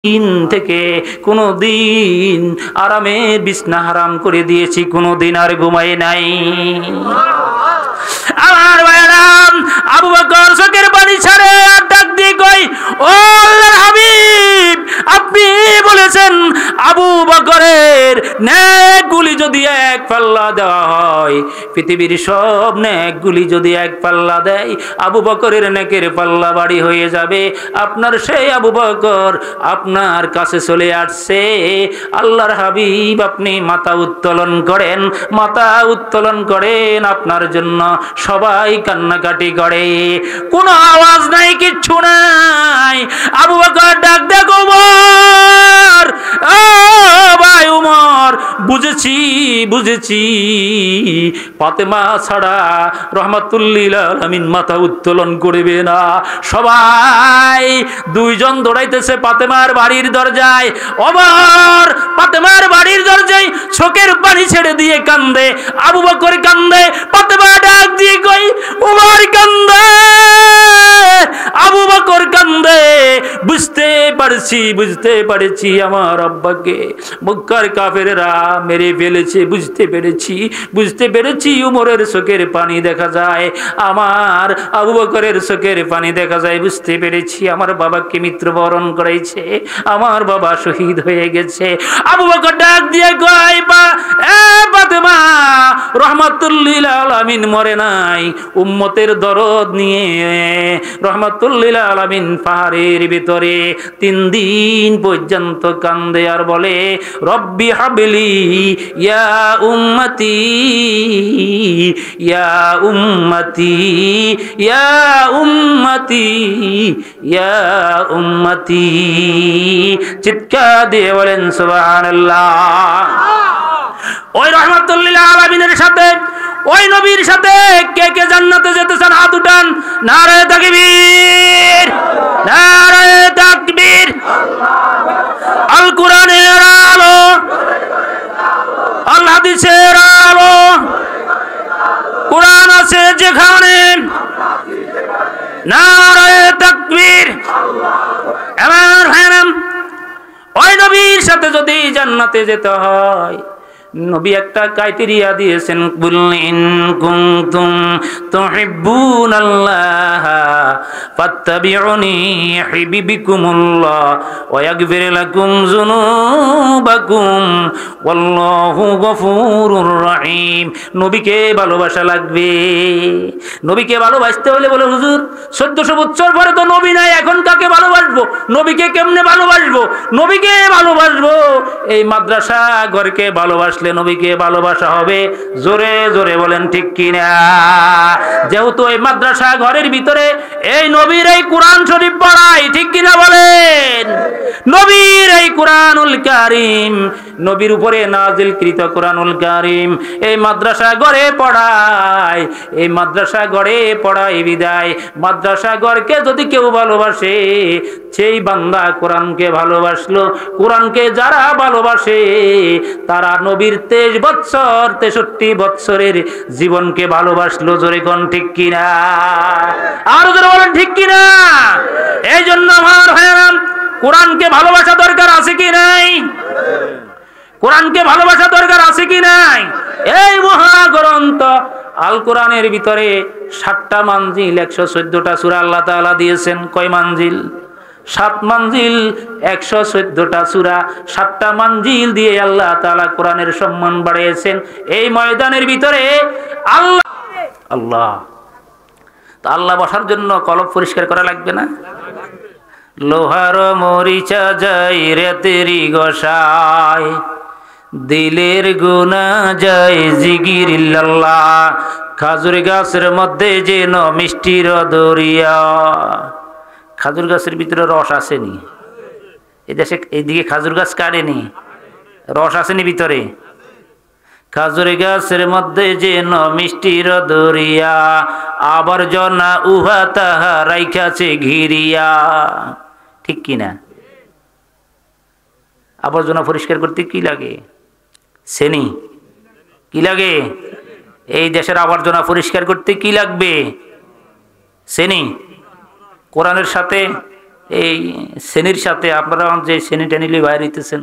দিন থেকে কোনো দিন আরামের বিছনা হারাম করে দিয়েছি, কোনো দিন আর ঘুমাই নাই। আমার ভাইরা, আবু বকর চোখের পানি ছাড়ে আর ডাক দিয়ে কই, ও আল্লাহর হাবিব, আপনি বলেছেন আবু বকরের নেকগুলি যদি এক পাল্লা দেওয়া হয়, পৃথিবীর সব নেকগুলি যদি এক পাল্লা দেয়, আবু বকরের নেকের পাল্লা বাড়ি হয়ে যাবে। আপনার সেই আবু বকর আপনার কাছে চলে আসছে। আল্লাহর হাবিব, আপনি মাথা উত্তোলন করেন, মাথা উত্তোলন করেন। আপনার জন্য সবাই কান্নাকাটি করে, কোনো আওয়াজ নাই, কিচ্ছু নাই। আবু বকর ডাক দেখো, উমর, ও ভাই উমর, বুঝেছি বুঝেছি, ফাতেমা ছাড়া রহমাতুল্লিল আলামিন মাথা উত্তোলন করবে না। সবাই দুইজন দৌড়াইতেছে ফাতেমার বাড়ির দরজায়। ওমর ফাতেমার বাড়ির দরজায় চোখের পানি ছেড়ে দিয়ে কান্দে, আবু বকর কান্দে, ফাতেমা ডাক দিয়ে কই, উমর কান্দে, আবু বকর কান্দে। বুঝতে পেরেছি আমার আব্বাকে মক্কার কাফেররা মেরে ফেলেছে। বুঝতে পেরেছি উমরের চোখের পানি দেখা যায়, আমার আবু বকরের চোখের পানি দেখা যায়। বুঝতে পেরেছি আমার বাবাকে মৃত্যুবরণ করেছে, আমার বাবা শহীদ হয়ে গেছে। আবু বকর ডাক দিয়ে কয়, ফাতেমা, রহমাতুল্লিল আলামিন মরে নাই। উম্মতের দরদ নিয়ে রহমাতুল্লিল আলামিন পাহাড়ের ভিতরে 3 দিন পর্যন্ত কান্দে আর বলে, রব্বি হাবলি ইয়া উম্মতি ইয়া উম্মতি ইয়া উম্মতি ইয়া উম্মতি। চিৎকার দিয়ে বলেন সুবহানাল্লাহ। ওই রহমাতুল্লিল আলামিনের সাথে, ওই নবীর সাথে কে কে জান্নাতে যেতে চান? হাত উঠান। নারে তাকবীর, নারে তাকবীর। আল কোরআনের আলো, আল হাদিসের আলো, কোরআন আছে যেখানে, নারে তাকবীর। আমার ভাইরা, ওই নবীর সাথে যদি জান্নাতে যেতে হয়, নবী একটা ক্রাইটেরিয়া দিয়েছেন, কুল ইন কুনতুম তুহিব্বুনাল্লাহ ফাত্তাবিউনি ইউহিব্বুকুমুল্লাহ ওয়া ইয়াগফির লাকুম যুনুবাকুম ওয়াল্লাহু গফুরুর রহিম। নবীকে ভালোবাসা লাগবে। নবীকে ভালোবাসতে হলে বলে, হুজুর 1400 বছর পরে তো নবী নাই, এখন কাকে ভালোবাসবো? নবীকে কেমনে ভালোবাসবো? নবীকে ভালোবাসবো এই মাদ্রাসা ঘরকে ভালোবাসলে নবীকে ভালোবাসা হবে। জোরে জোরে বলেন ঠিক কিনা? যেহেতু এই মাদ্রাসা ঘরের ভিতরে এই নবীর এই কোরআন শরীফ পড়াই, ঠিক কিনা বলেন? নবীর এই কোরআনুল কারীম, নবীর উপরে নাজিলকৃত কোরআনুল কারীম এই মাদ্রাসা ঘরে পড়ায়। এই মাদ্রাসা ঘরে পড়াই বিদায় মাদ্রাসা ঘরকে যদি কেউ ভালোবাসে, সেই বান্দা কোরআনকে ভালোবাসলো। কোরআনকে যারা ভালোবাসে তারা নবীর 23 বছর 63 বছরের জীবনকে ভালোবাসলো। জোরে কোন ঠিক কিনা? আরো জোরে বলেন ঠিক কিনা? এই জন্য আমার ভাইরা, কোরআনকে ভালোবাসা দরকার আছে কি নাই? কোরআনকে ভালোবাসা দরকার আছে কি নাই? এই মহাগ্রন্থ আল কোরআনের ভিতরে 7টা মানজিল, 114টা সূরা আল্লাহ তাআলা দিয়েছেন। কয় মানজিল? 7 মানজিল, 114টা সূরা, 7টা মানজিল দিয়ে আল্লাহ তাআলা কোরআনের সম্মান বাড়িয়েছেন। এই ময়দানের ভিতরে আল্লাহ তো আল্লাহ বসার জন্য কলব পরিষ্কার করা লাগবে না? লোহার মরিচা যাই রেতেরি গোসায়, দিলের গুনাহ যায় জিকিরিল্লাহ। খাজুর গাছের মধ্যে যেন মিষ্টির দরিয়া। খাজুর গাছের ভিতরে রস আসেনি? এই দেশে এইদিকে খাজুর গাছ কাটেনি, রস আসেনি ভিতরে? খাজুর গাছের মধ্যে যেন মিষ্টির দরিয়া, আবর্জনা উহা তাহা রাইখাছে ঘিরিয়া। ঠিক কিনা? আবর্জনা পরিষ্কার করতে কি লাগে? শ্রেণী কি লাগে? এই দেশের আবর্জনা পরিষ্কার করতে কি লাগবে? শ্রেণী। কোরআনের সাথে এই শ্রেণীর সাথে আপনারা যে শ্রেণী টেনিলি বাইরে হইতেছেন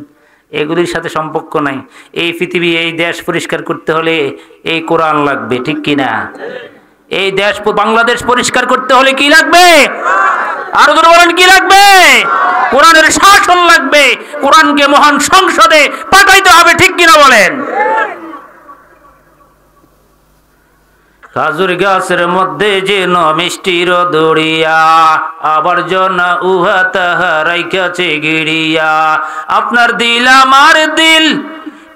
এগুলির সাথে সম্পর্ক নাই। এই পৃথিবী এই দেশ পরিষ্কার করতে হলে এই কোরআন লাগবে, ঠিক কিনা? এই দেশ বাংলাদেশ পরিষ্কার করতে হলে কি লাগবে? আরো জোরে বলেন, কি লাগবে? কোরআনের শাসন লাগবে। কোরআনকে মহান সংসদে পাঠাইতে হবে, ঠিক কিনা বলেন? খাজুর গাছের মধ্যে যেন মিষ্টির দড়িয়া, আবর্জনা উহা তাহা রাইখাছে গিড়িয়া। আপনার দিল আমার দিল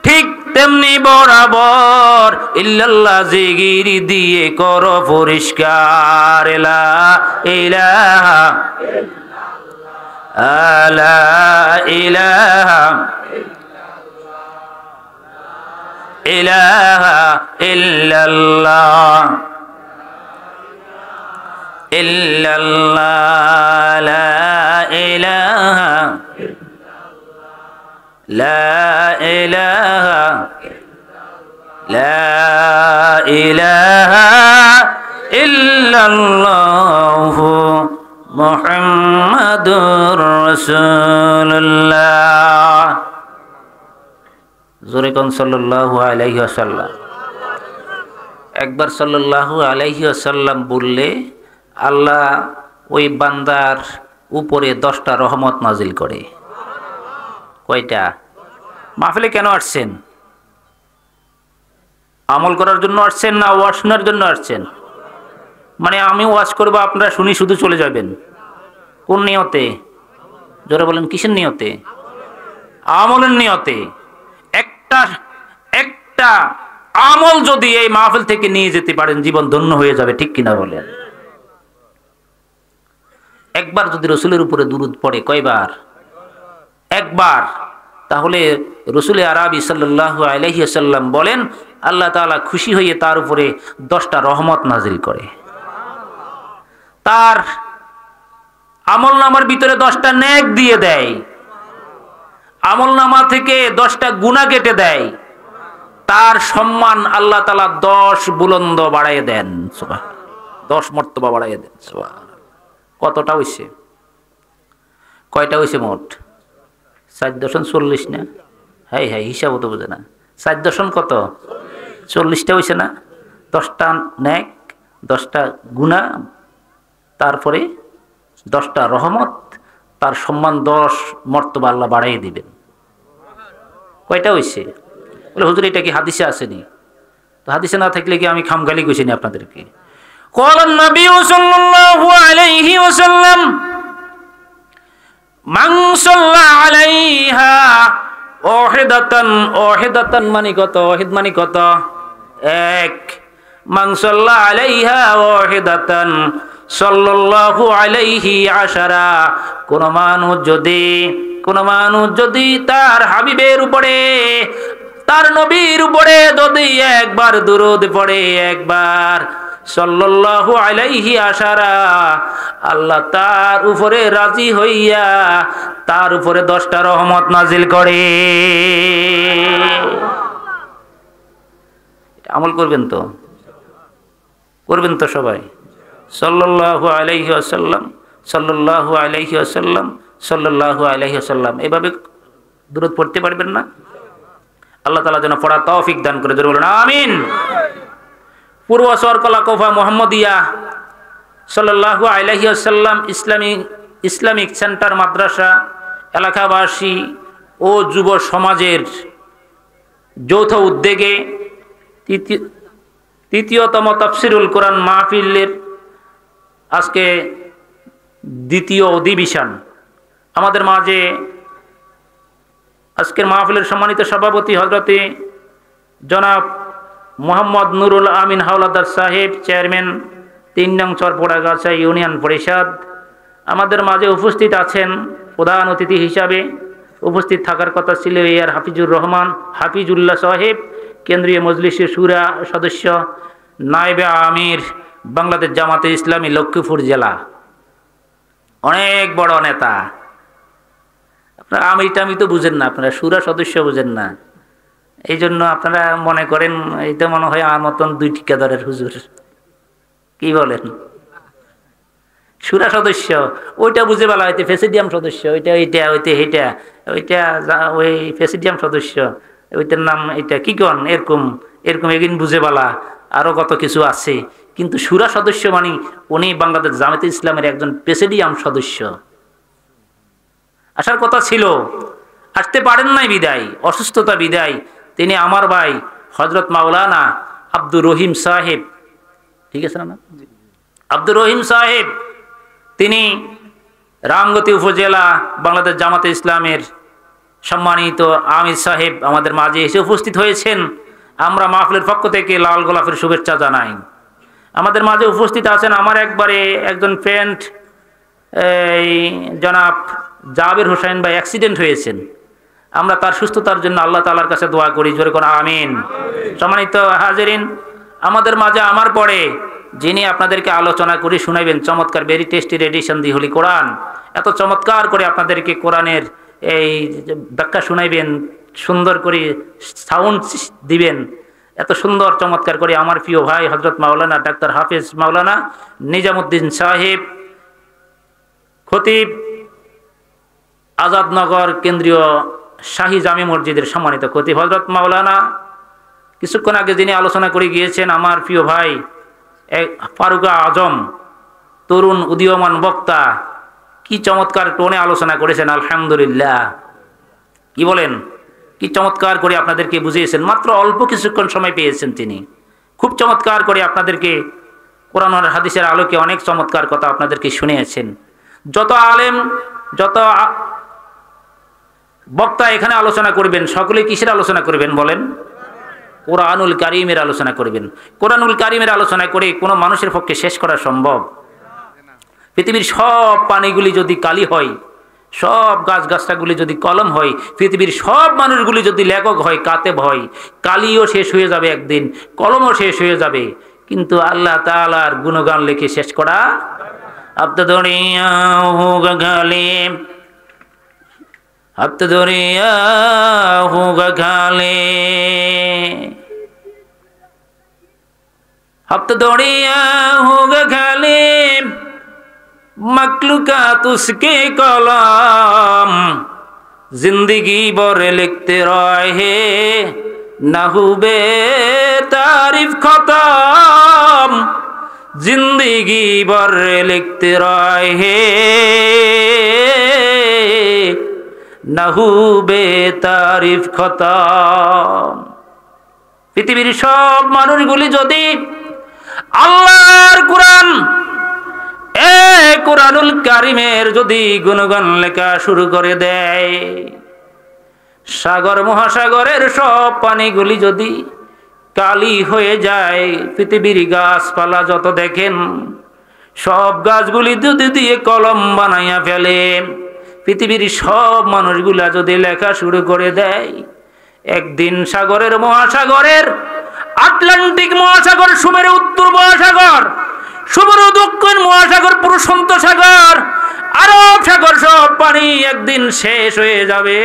ঠিক তেমনি বরাবর, ইল্লাল্লাহ জিগিরি দিয়ে করো পরিষ্কার। লা ইলাহা লা ইলাহা ইলাহা ইল্লাল্লাহ ইল্লাল্লাহ লা ইলাহা লা ইলাহা লা ইলাহা ইল্লাল্লাহ মুহাম্মাদুর রাসূলুল্লাহ। জোরে কোন সাল্লাল্লাহু আলাইহি ওয়াসাল্লাম। একবার সাল্লাল্লাহু আলাইহি ওয়াসাল্লাম বললে আল্লাহ ওই বান্দার উপরে 10টা রহমত নাজিল করে। কয়টা? মাহফিলে কেন আসছেন? আমল করার জন্য আসছেন না ওয়াজ শোনার জন্য আসছেন? মানে আমি ওয়াজ করবো, আপনারা শুনি শুধু চলে যাবেন? কোন নিয়তে? জোরে বলেন, কিসের নিয়তে? আমলের নিয়তে। একটা আমল যদি এই মাহফিল থেকে নিয়ে যেতে পারেন, জীবন ধন্য হয়ে যাবে, ঠিক কিনা বলেন? একবার যদি রসুলের উপরে দুরূদ পড়ে, কয়বার? একবার। তাহলে রসুলে আরবি সাল্লাল্লাহু আলাইহি ওয়াসাল্লাম বলেন আল্লাহ তাআলা খুশি হয়ে তার উপরে 10টা রহমত নাজিল করে। তার আমল নামার ভিতরে 10টা নেক দিয়ে দেয়, আমল নামা থেকে 10টা গুনাহ কেটে দেয়, তার সম্মান আল্লাহ তাআলা 10 বুলন্দ বাড়াইয়ে দেন। সুবহানাল্লাহ, 10 মর্তবা বাড়াইয়ে দেন। সুবহানাল্লাহ। কতটা হইছে? কয়টা হইছে মোট? 4.40 না? হাই হাই, হিসাবও তো বোঝে না। 4 কত? 40টা হইছে না? 10টা নেক, 10টা গুনাহ, তারপরে 10টা রহমত, তার সম্মান 10 মর্তবা আল্লাহ বাড়াইয়ে দিবেন। কয়টা হইছে? বলে হুজুর এটা কি হাদিসে আসেনি? তো হাদিসে না থাকলে কি আমি খামগালি কইছিনি আপনাদেরকে? ক্বালান নবী সাল্লাল্লাহু আলাইহি ওয়াসাল্লাম মান সাল্লা আলাইহা ওয়াহিদাতান মানে কত? ওয়াহিদ মানে কত? এক। মান সাল্লা আলাইহা ওয়াহিদাতান সাল্লাল্লাহু আলাইহি আশারা। কোন মানুষ যদি তার হাবিবের উপরে, তার নবীর উপরে যদি একবার দুরূদ পড়ে, একবার সাল্লাল্লাহু আলাইহি আশারা, আল্লাহ তার উপরে রাজি হইয়া তার উপরে 10টা রহমত নাজিল করে। আমল করবেন তো? করবেন তো সবাই? সাল্লাল্লাহু আলাইহি ওয়াসাল্লাম, সাল্লাল্লাহু আলাইহি ওয়াসাল্লাম, সাল্লাল্লাহু আলাইহি ওয়াসাল্লাম, এভাবে দুরূদ পড়তে পারবেন না? আল্লাহ তাআলা যেন পড়ার তৌফিক দান করে। জোরে বলুন আমিন। পূর্ব সরকলা কোফা মুহাম্মদিয়া সাল্লাল্লাহু আলাইহি ওয়াসাল্লাম ইসলামিক সেন্টার মাদ্রাসা এলাকাবাসী ও যুব সমাজের যৌথ উদ্যোগে তৃতীয়তম তাফসিরুল কোরআন মাহফিলের আজকে দ্বিতীয় অধিবেশন। আমাদের মাঝে আজকের মাহফিলের সম্মানিত সভাপতি হযরতে জনাব মোহাম্মদ নুরুল আমিন হাওলাদার সাহেব, চেয়ারম্যান 3 নং চরপোড়াগাছা ইউনিয়ন পরিষদ। আমাদের মাঝে উপস্থিত আছেন প্রধান অতিথি হিসাবে উপস্থিত থাকার কথা ছিল এআর হাফিজুল্লাহ সাহেব, কেন্দ্রীয় মজলিসের শুরা সদস্য, নায়েবে আমির, বাংলাদেশ জামাতে ইসলামী লক্ষ্মীপুর জেলা, অনেক বড় নেতা। আপনারা আমি তো বুঝেন না, আপনারা শুরা সদস্য বুঝেন না, এই জন্য আপনারা মনে করেন এইটা মনে হয় আমার মতন 2 ঠিকাদারের হুজুর। কি বলেন? সুরা সদস্য ওইটা বুঝে বলা হয়তো প্রেসিডিয়াম সদস্য, ওইটা ওইটা ওইটা এইটা ওইটা ওই প্রেসিডিয়াম সদস্য, ওইটার নাম এটা কি কন, এরকম এরকম একদিন বুঝে বলা, আরো কত কিছু আছে। কিন্তু সুরা সদস্য মানে উনি বাংলাদেশ জামায়াতে ইসলামের একজন প্রেসিডিয়াম সদস্য। আসার কথা ছিল, আসতে পারেন নাই বিদায়, অসুস্থতা বিদায় তিনি আমার ভাই হযরত মাওলানা আব্দুর রহিম সাহেব, ঠিক আছে না, আব্দুর রহিম সাহেব, তিনি রামগতি উপজেলা বাংলাদেশ জামাতে ইসলামের সম্মানিত আমির সাহেব আমাদের মাঝে এসে উপস্থিত হয়েছেন। আমরা মাহফিলের পক্ষ থেকে লাল গোলাপের শুভেচ্ছা জানাই। আমাদের মাঝে উপস্থিত আছেন আমার একবারে একজন ফ্রেন্ড, এই জনাব জাবির হোসেন ভাই, অ্যাক্সিডেন্ট হয়েছেন। আমরা তার সুস্থতার জন্য আল্লাহ তাআলার কাছে দোয়া করি, জোরে কোন আমিন। সম্মানিত হাজিরিন, আমাদের মাঝে আমার পরে যিনি আপনাদেরকে আলোচনা করে শুনাইবেন, চমৎকার ভেরি টেস্টি রেডিশন দি হোলি কোরআন, এত চমৎকার করে আপনাদেরকে কোরআনের এই ব্যাখ্যা শুনাইবেন, সুন্দর করে সাউন্ড দিবেন, এত সুন্দর চমৎকার করে আমার প্রিয় ভাই হযরত মাওলানা ডাক্তার হাফেজ মাওলানা নিজামুদ্দিন সাহেব, খতিব আজাদনগর কেন্দ্রীয় শাহী জামি মসজিদের সম্মানিত খতিব হযরত মাওলানা, কিছুক্ষণ আগে যিনি আলোচনা করে গিয়েছেন আমার প্রিয় ভাই ফারুক আজম, তরুণ উদীয়মান বক্তা, কি চমৎকার টোনে আলোচনা করেছেন, আলহামদুলিল্লাহ। কি বলেন, কি চমৎকার করে আপনাদেরকে বুঝিয়েছেন, মাত্র অল্প কিছুক্ষণ সময় পেয়েছেন তিনি, খুব চমৎকার করে আপনাদেরকে কোরআন আর হাদিসের আলোকে অনেক চমৎকার কথা আপনাদেরকে শুনিয়েছেন। যত আলেম, যত বক্তা এখানে আলোচনা করবেন, সকলে কিসের আলোচনা করবেন বলেন? কোরআনুল কারীমের আলোচনা করবেন। কোরআনুল কারীমের আলোচনা করে কোনো মানুষের পক্ষে শেষ করা সম্ভব? পৃথিবীর সব পানিগুলি যদি কালি হয়, সব গাছগাছটাগুলি যদি কলম হয়, পৃথিবীর সব মানুষগুলি যদি লেখক হয়, কাতেব হয়, কালিও শেষ হয়ে যাবে একদিন, কলমও শেষ হয়ে যাবে, কিন্তু আল্লাহ তাআলার গুণগান লিখে শেষ করা আব্দ দুনিয়া হোগা গালিম, আব্দ দুনিয়া হোগা গালিম, আব্দ দুনিয়া হোগা গালিম, मखलूकात उसके कलम, जिंदगी भर लिखते रहे ना हुए तारीफ खत्म, जिंदगी भर लिखते रहे ना हुए तारीफ खत्म। পৃথিবীর সব মানুষগুলি যদি আল্লাহর কোরআন কোরআনুল কারীমের যদি গুণগান লেখা শুরু করে দেয়, সাগর মহাসাগরের সব পানিগুলি যদি কালি হয়ে যায়, পৃথিবীর গাছপালা যত দেখেন সব গাছগুলি যদি দিয়ে কলম বানাইয়া ফেলে, পৃথিবীর সব মানুষগুলা যদি লেখা শুরু করে দেয়, একদিন সাগরের মহাসাগরের আটলান্টিক মহাসাগর, সুমেরু উত্তর মহাসাগর, সুমেরু দক্ষিণ মহাসাগর, প্রশান্ত সাগর, আরব সাগর, সব পানি একদিন শেষ হয়ে যাবে,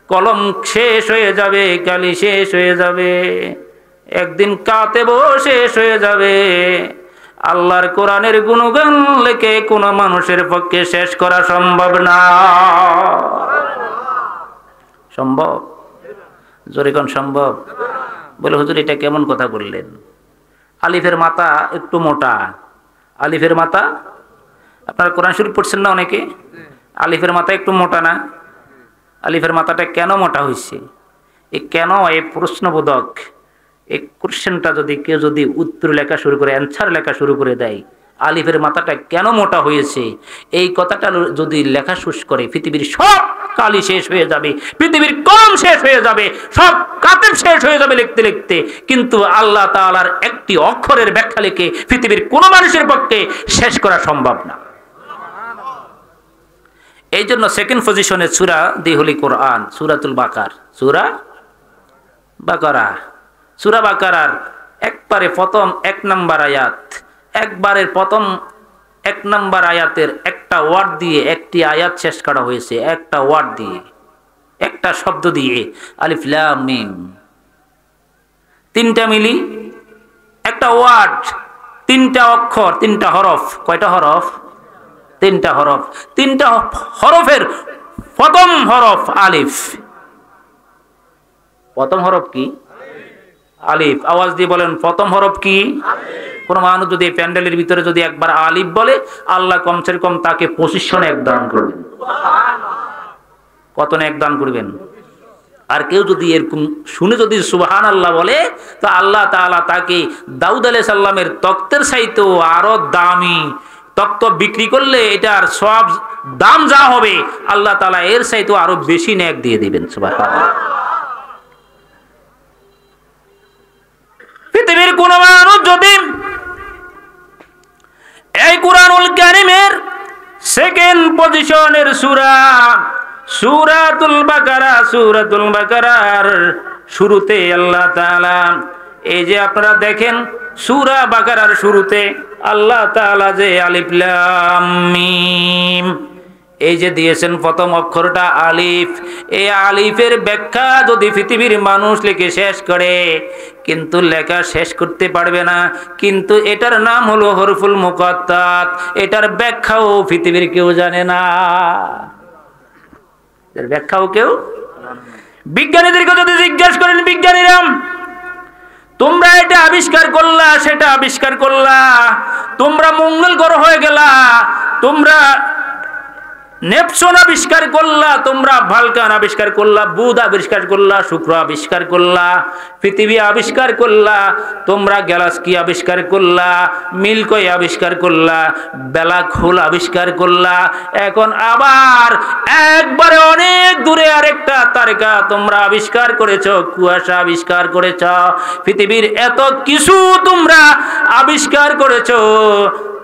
কলম শেষ হয়ে যাবে, কালি শেষ হয়ে যাবে, একদিন কাতেব শেষ হয়ে যাবে। আল্লাহর কোরআনের গুণগান লেখে কোনো মানুষের পক্ষে শেষ করা সম্ভব না। সম্ভব? জোরে কোন সম্ভব? বলে হুজুর এটা কেমন কথা বললেন? আলিফের মাথা একটু মোটা, আলিফের মাথা, আপনারা কোরআন শরীফ পড়ছেন না অনেকে, আলিফের মাথা একটু মোটা না? আলিফের মাথাটা কেন মোটা হয়েছে, এ কেন, এই প্রশ্নবোধক এই কোশ্চেনটা যদি কেউ যদি উত্তর লেখা শুরু করে, অ্যান্সার লেখা শুরু করে দেয়, আলিফের মাথাটা কেন মোটা হয়েছে, এই কথাটা যদি লেখা শুরু করে, পৃথিবীর সব কালি শেষ হয়ে যাবে, পৃথিবীর কলম শেষ হয়ে যাবে, সব কাতেব শেষ হয়ে যাবে লিখতে লিখতে, কিন্তু আল্লাহ তাআলার একটি অক্ষরের ব্যাখ্যা লিখে পৃথিবীর কোনো মানুষের পক্ষে শেষ করা সম্ভব না। এই জন্য সেকেন্ড পজিশনে সূরা দি হোলি কোরআন, সূরাতুল বাকার, সূরা বাকারা, সূরা বাকারার একবারে প্রথম 1 নম্বর আয়াত, একবারের প্রথম 1 নম্বর আয়াতের একটা ওয়ার্ড দিয়ে একটি আয়াত শেষ করা হয়েছে, একটা ওয়ার্ড দিয়ে, একটা শব্দ দিয়ে, আলিফ লাম মিম, তিনটা মিলি একটা ওয়ার্ড, তিনটা অক্ষর, তিনটা হরফ। কয়টা হরফ? তিনটা হরফ। তিনটা হরফের প্রথম হরফ আলিফ। প্রথম হরফ কি? আলিফ। আওয়াজ দিয়ে বলেন, প্রথম হরফ কি? কোন মানুষ যদি প্যান্ডেলের ভিতরে যদি একবার আলিফ বলে, আল্লাহ কমসে কম তাকে 25 এক দান করবেন। কত এক দান করবেন? আর কেউ যদি এরকম শুনে যদি সুবহানাল্লাহ বলে, তো আল্লাহ তাআলা তাকে দাউদ আলাইহিস সালামের তক্তের চাইতেও আরো দামি তক্ত বিক্রি করলে এটার সব দাম যা হবে, আল্লাহ তাআলা এর চাইতেও আরো বেশি নেক দিয়ে দিবেন। সুবহানাল্লাহ। পৃথিবীর কোন মানুষ যদি এই কুরআনুল কারীমের সেকেন্ড পজিশনের সূরা সূরাতুল বাকারার শুরুতে আল্লাহ তাআলা, এই যে আপনারা দেখেন সূরা বাকারার শুরুতে আল্লাহ তাআলা যে আলিফ লাম মিম এই যে দিয়েছেন প্রথম অক্ষরটা আলিফ, এই আলিফের ব্যাখ্যা যদি পৃথিবীর মানুষ লিখে শেষ করে, কিন্তু লেখা শেষ করতে পারবে না। কিন্তু এটার নাম হলো হরফুল মুকাত্তাত। এটার ব্যাখ্যাও পৃথিবীর কেউ জানে না। এর ব্যাখ্যাও কেউ। বিজ্ঞানীদেরকে যদি জিজ্ঞাসা করেন, বিজ্ঞানীরা তোমরা এটা আবিষ্কার করলা, সেটা আবিষ্কার করলা, তোমরা মঙ্গল গ্রহ হয়ে গেলা, তোমরা নেপচুন আবিষ্কার করলা, তোমরা ভালকান আবিষ্কার করলা, বুধ আবিষ্কার করলা, শুক্র আবিষ্কার করলা, পৃথিবী আবিষ্কার করলা, তোমরা গ্যালাক্সি আবিষ্কার করলা, মিল্কওয়ে আবিষ্কার করলা, ব্ল্যাক হোল আবিষ্কার করলা। এখন আবার একবারে অনেক দূরে আরেকটা তারকা তোমরা আবিষ্কার করেছো, কুয়াশা আবিষ্কার করেছো, পৃথিবীর এত কিছু তোমরা আবিষ্কার করেছো।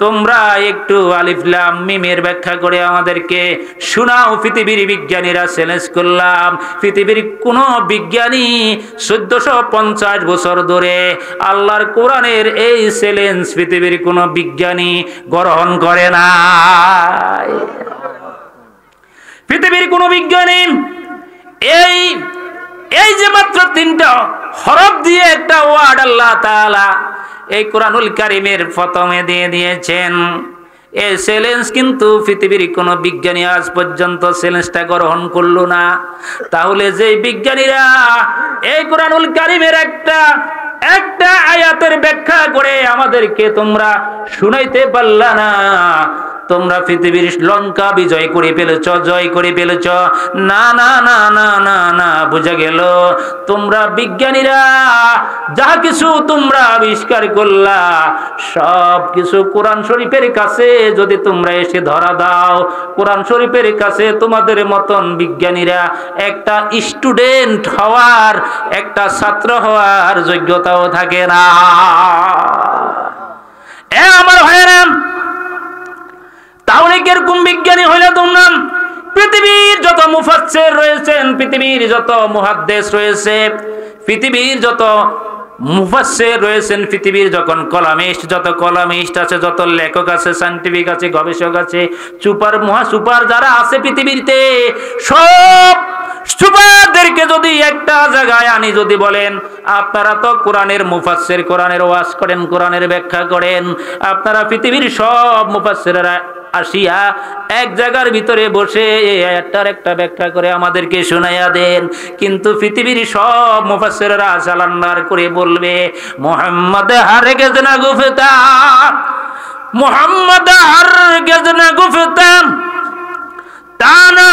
তোমরা একটু আলিফ লাম মিমের ব্যাখ্যা করে আমাদেরকে শোনাও। পৃথিবীর বিজ্ঞানীরা চ্যালেঞ্জ করলাম, পৃথিবীর কোন বিজ্ঞানী 1450 বছর ধরে আল্লাহর কোরআনের এই চ্যালেঞ্জ পৃথিবীর কোন বিজ্ঞানী গ্রহণ করে না। পৃথিবীর কোন বিজ্ঞানী এই যে মাত্র তিনটা হরফ দিয়ে একটা ওয়ার্ড আল্লাহ তাআলা এই কুরআনুল কারীমের প্রথমে দিয়ে দিয়েছেন, এই চ্যালেঞ্জ কিন্তু পৃথিবীর কোন বিজ্ঞানী আজ পর্যন্ত চ্যালেঞ্জটা গ্রহণ করলো না। তাহলে যে বিজ্ঞানীরা এই কুরআনুল কারীমের একটা আয়াতের ব্যাখ্যা করে আমাদেরকে তোমরা শুনাইতে পারলা না, তোমরা পৃথিবীর লঙ্কা বিজয় করে ফেলেছ, জয় করে ফেলেছ। না না না না না না, বুঝা গেল তোমরা বিজ্ঞানীরা যা কিছু তোমরা আবিষ্কার করলা সব কিছু কোরআন শরীফের কাছে যদি তোমরা এসে ধরা দাও, কোরআন শরীফের কাছে তোমাদের মতন বিজ্ঞানীরা একটা স্টুডেন্ট হওয়ার, একটা ছাত্র হওয়ার যোগ্যতাও থাকে না। আমার ভাইয়েরা, তাহলে কিরকম বিজ্ঞানী হইলে তোমরা? পৃথিবীর যত মুফাসসির রয়েছেন, পৃথিবীর যত মুহাদ্দিস রয়েছে, পৃথিবীর যত মুফাসসির রয়েছেন, পৃথিবীর যখন যত কলামিস্ট আছে, যত লেখক আছে, সায়েন্টিফিক আছে, গবেষক আছে, সুপার যারা আছে পৃথিবীতে, সব সুপারদেরকে যদি একটা জায়গায় আনি, যদি বলেন আপনারা তো কোরআনের মুফাসসির, কোরআনের ওয়াজ করেন, কোরআনের ব্যাখ্যা করেন, আপনারা পৃথিবীর সব মুফাসসিররা আসিয়া এক জায়গার ভিতরে বসে একটার একটা ব্যাখ্যা করে আমাদেরকে শোনাইয়া দেন। কিন্তু পৃথিবীর সব মুফাসসিররা সালান্ডার করে বলবে মুহাম্মদ হারগিজ না গুফতা, মুহাম্মদ হারগিজ না গুফতা, তানা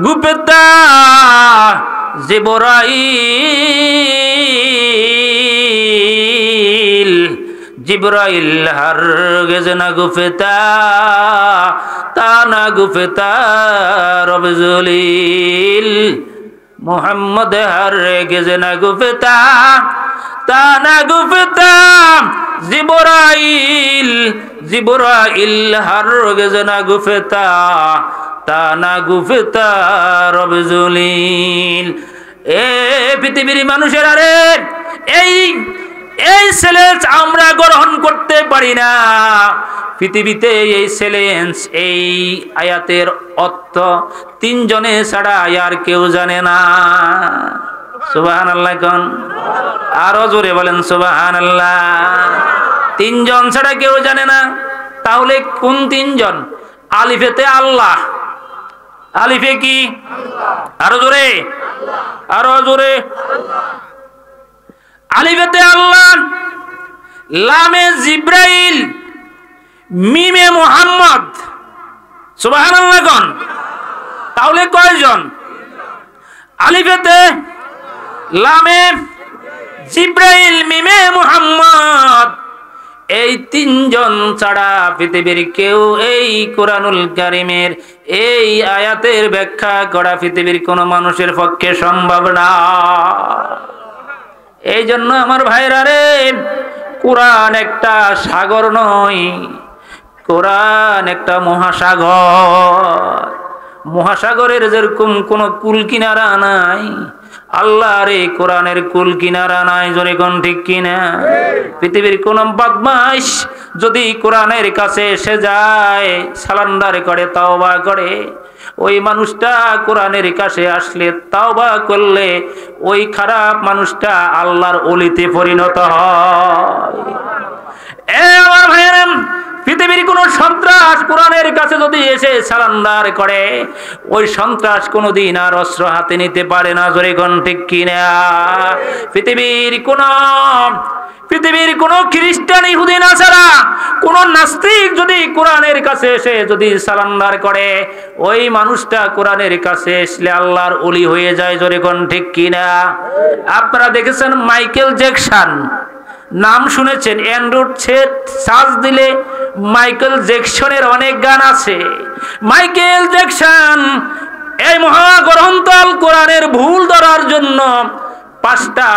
গুফতা জিবরাইল হারগিজ না গুফতা, তানা গুফতা রবজুলিল, মুহাম্মদ হারগিজ না গুফতা, তানা গুফতা জিবরাইল হারগিজ না গুফতা, তানা গুফতা রবজুলিল। এ পৃথিবীর মানুষেরা রে, এই চ্যালেঞ্জ আমরা গ্রহণ করতে পারি না। পৃথিবীতে এই চ্যালেঞ্জ, এই আয়াতের অর্থ তিনজনে ছাড়া আর কেউ জানে না। সুবহানাল্লাহ কোন, আরো জোরে বলেন সুবহানাল্লাহ। তিনজন ছাড়া কেউ জানে না। তাহলে কোন তিনজন? আলিফেতে আল্লাহ, আলিফে কি? আরো জোরে, আরো জোরে। আলিফেতে আল্লাহ, লামে জিব্রাইল, মিমে মুহাম্মদ। সুবহানাল্লাহ কোন। তাহলে কয়জন? আলিফেতে, লামে জিব্রাইল, মিমে মুহাম্মদ। এই তিনজন ছাড়া পৃথিবীর কেউ এই কোরআনুল কারীমের এই আয়াতের ব্যাখ্যা করা পৃথিবীর কোন মানুষের পক্ষে সম্ভব না। এই জন্য আমার ভাইরা রে, কোরআন একটা সাগর নয়, কোরআন একটা মহাসাগর। মহাসাগরের যেরকম কোন কুল কিনারা নাই, আল্লাহর এই কোরআনের কুল কিনারা নাই। জোরে কোন ঠিক কিনা? পৃথিবীর কোন বদমাশ যদি কোরআনের কাছে এসে যায়, সালান্ডার করে, তাওবা করে, ওই মানুষটা কোরআনের কাছে আসলে, তাওবা করলে, ওই খারাপ মানুষটা আল্লাহর ওলিতে পরিণত হয়। এ আমার ভাইয়েরা, পৃথিবীর কোন সন্ত্রাস কোরআনের কাছে যদি এসে সালান্ডার করে, ওই সন্ত্রাস কোনদিন আর অস্ত্র হাতে নিতে পারে না। জোরে কোন ঠিক কিনা? পৃথিবীর কোন খ্রিস্টান, ইহুদি, নাসারা, কোন নাস্তিক যদি কোরআনের কাছে এসে যদি সালান্ডার করে, ওই মানুষটা কোরআনের কাছে আসলে আল্লাহর ওলি হয়ে যায়। জোরে কোন ঠিক কিনা? আপনারা দেখেছেন মাইকেল জ্যাকসন, নাম শুনেছেন? অ্যান্ড্রয়েড সেট সার্চ দিলে মাইকেল জ্যাকসনের অনেক গান আছে। মাইকেল জ্যাকসন এই মহাগ্রন্থ আল কোরআনের ভুল ধরার জন্য 5টা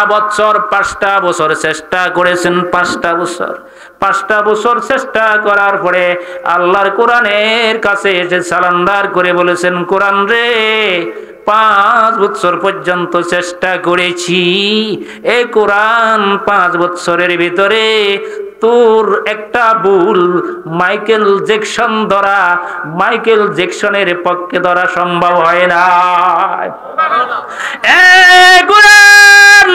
বছর চেষ্টা করেছেন। 5টা বছর চেষ্টা করার পরে আল্লাহর কোরআনের কাছে এসে সালান্ডার করে বলেছেন, কোরআন রে, 5 বছর পর্যন্ত চেষ্টা করেছি, এই কোরআন 5 বছরের ভিতরে তোর একটা ভুল মাইকেল জ্যাকসন ধরা, মাইকেল জ্যাকসনের পক্ষে ধরা সম্ভব হয় না। এই কোরআন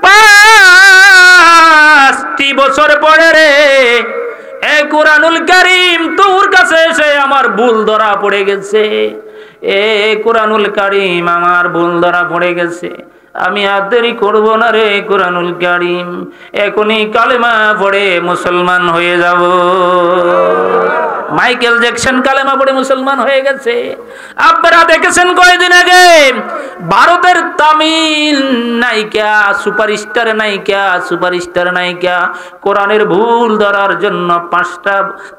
5টি বছর পরে রে, এই কোরআনুল কারীম তোর কাছে এসে আমার ভুল ধরা পড়ে গেছে। এ কোরআনুল কারীম আমার ভুল ধরা পড়ে গেছে, আমি আর দেরি করব না রে কোরআনুল কারীম, এখনই কালেমা পড়ে মুসলমান হয়ে যাব। মাইকেল জ্যাকসন কালেমা পড়ে মুসলমান হয়ে গেছে। আপনারা দেখেছেন কয়েকদিন আগে ভারতের তামিল নায়িকা, সুপারস্টার নায়িকা কোরআনের ভুল ধরার জন্য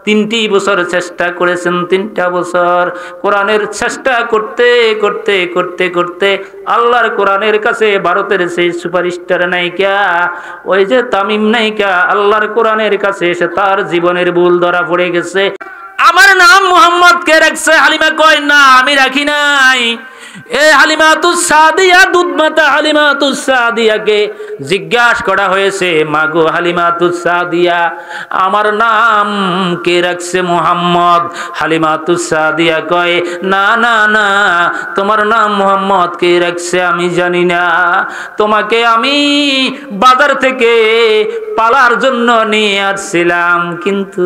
3টি বছর চেষ্টা করেছেন। 3টা বছর কোরআনের চেষ্টা করতে করতে করতে করতে আল্লাহর কোরআনের কাছে ভারতের সেই সুপারস্টার নায়িকা, ওই যে তামিম নায়িকা, আল্লাহর কোরআনের কাছে এসে তার জীবনের ভুল ধরা পড়ে গেছে। আমার নাম মুহাম্মদ কে রাখছে? হালিমা কয় না, আমি রাখি নাই। এ হালিমাতুস সাদিয়া, দুধমাতা হালিমাতুস সাদিয়াকে জিজ্ঞাসা করা হয়েছে, মাগো হালিমাতুস সাদিয়া, আমার নাম কে রাখছে? মুহাম্মদ। হালিমাতুস সাদিয়া কয়, না না না, তোমার নাম মুহাম্মদ কে রাখছে আমি জানি না, তোমাকে আমি বাজার থেকে পালার জন্য নিয়ে আসছিলাম, কিন্তু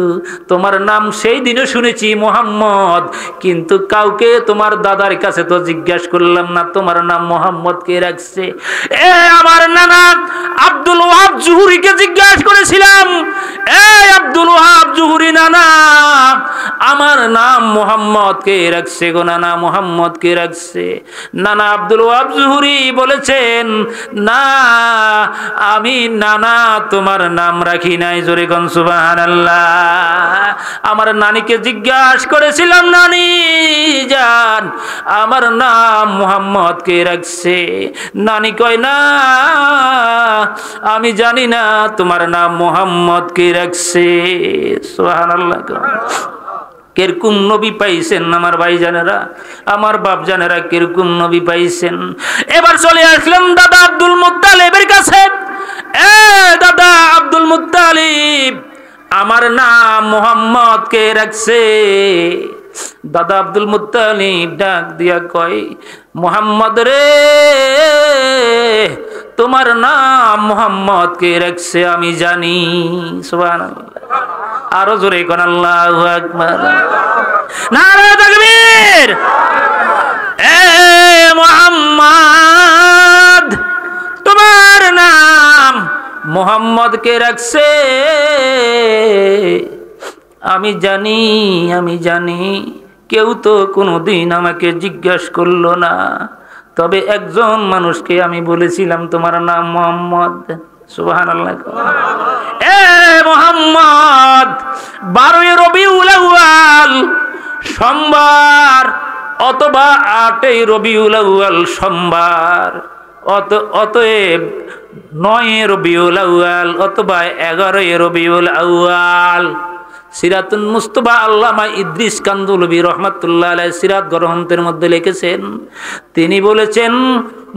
তোমার নাম সেই দিনও শুনেছি মুহাম্মদ, কিন্তু কাউকে তোমার দাদার কাছে তো জিজ্ঞাসা করলাম না তোমার নাম মুহাম্মদ কে রাখছে। এ আমার নানা আব্দুল ওয়াহাব জুহুরিকে জিজ্ঞাসা করেছিলাম, এই আব্দুল ওয়াহাব জুহুরি নানা, আমার নাম মুহাম্মদ কে রাখছে গো নানা, মুহাম্মদ কে রাখছে? নানা আব্দুল ওয়াহাব জুহুরি বলেছেন, না আমি নানা তোমার নাম রাখি নাই। জোরে কোন সুবহানাল্লাহ। আমার নানিকে জিজ্ঞাসা করেছিলাম, নানি জান আমার নাম মুহাম্মদ কে রাখছে? নানি কয়, না আমি জানি না তোমার নাম মুহাম্মদ কে রাখছে। সুবহানাল্লাহ। কিরকম নবী পাইছেন আমার ভাই জানেরা, আমার বাপ জানেরা, কিরকম নবী পাইছেন। এবার চলে আসলাম দাদা আব্দুল মুত্তালিবের কাছে। এ দাদা আব্দুল মুত্তালিব, আমার নাম মুহাম্মদ কে রাখছে? দাদা আব্দুল মুত্তালিব ডাক দিয়া কয়, মুহাম্মদ রে, তোমার নাম মুহাম্মদ কে রাখছে আমি জানি। সুবহানাল্লাহ। আরো জোরে কোন আল্লাহু আকবার। নারে তাকবীর। এ মুহাম্মদ, তোমার নাম মুহাম্মদ কে রাখছে আমি জানি, আমি জানি। কেউ তো কোনোদিন আমাকে জিজ্ঞাসা করলো না, তবে একজন মানুষকে আমি বলেছিলাম তোমার নাম মুহাম্মদ। সুবহানাল্লাহ। এ মুহাম্মদ, 12 রবিউল আউয়াল সোমবার অথবা 8 রবিউল আউয়াল সোমবার, অতএব 9 রবিউল আউয়াল অথবা 11 রবিউল আউয়াল। সিরাতুল মুস্তাফা আল্লামা ইদ্রিস কান্দুলবী রহমাতুল্লাহ আলাইহি সিরাত গ্রন্থের মধ্যে লিখেছেন, তিনি বলেছেন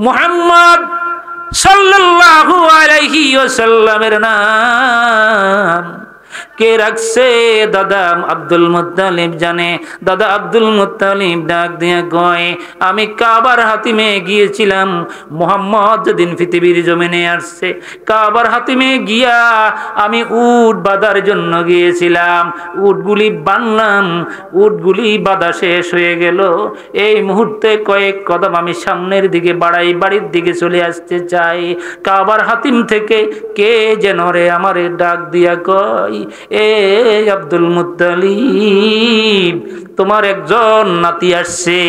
মুহাম্মদ সাল্লাল্লাহু আলাইহি ওয়াসাল্লামের নাম কে রাখছে দাদা আব্দুল মুত্তালিব জানে। দাদা আব্দুল মুত্তালিব ডাক দিয়ে কয়, আমি কাবার হাতিমে গিয়েছিলাম মুহাম্মদ যেদিন পৃথিবীর জমিনে আসছে, কাবার হাতিমে গিয়া আমি উট বাঁধার জন্য গিয়েছিলাম, উটগুলি বানলাম, উটগুলি বাঁধা শেষ হয়ে গেল। এই মুহূর্তে কয়েক কদম আমি সামনের দিকে বাড়াই, বাড়ির দিকে চলে আসতে চাই, কাবার হাতিম থেকে কে যেন রে আমারে ডাক দিয়া কয়, এ আব্দুল মুত্তালিব, তোমার একজন নাতি আসছে।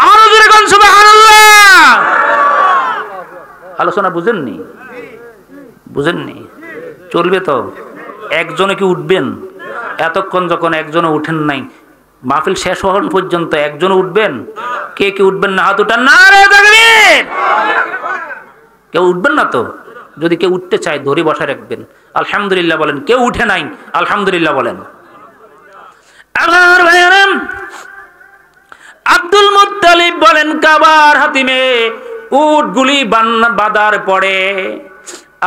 আরো জোরে কোন সুবহানাল্লাহ। আলোচনা বুঝেননি? বুঝেননি? চলবে তো? একজনে কি উঠবেন? এতক্ষণ যখন একজনও উঠেন নাই, মাহফিল শেষ হওয়ার পর্যন্ত একজন উঠবেন? কে কে উঠবেন না? হাত উঠান। নারে তাকবীর। কেউ উঠবেন না তো? যদি কেউ উঠতে চায় ধরে বসা রাখবেন, আলহামদুলিল্লাহ বলেন। কেউ উঠে নাই, আলহামদুলিল্লাহ বলেন। আমার ভাইয়েরা, আব্দুল মুত্তালিব বলেন কাবার হাতিমে উটগুলি বাঁধার পরে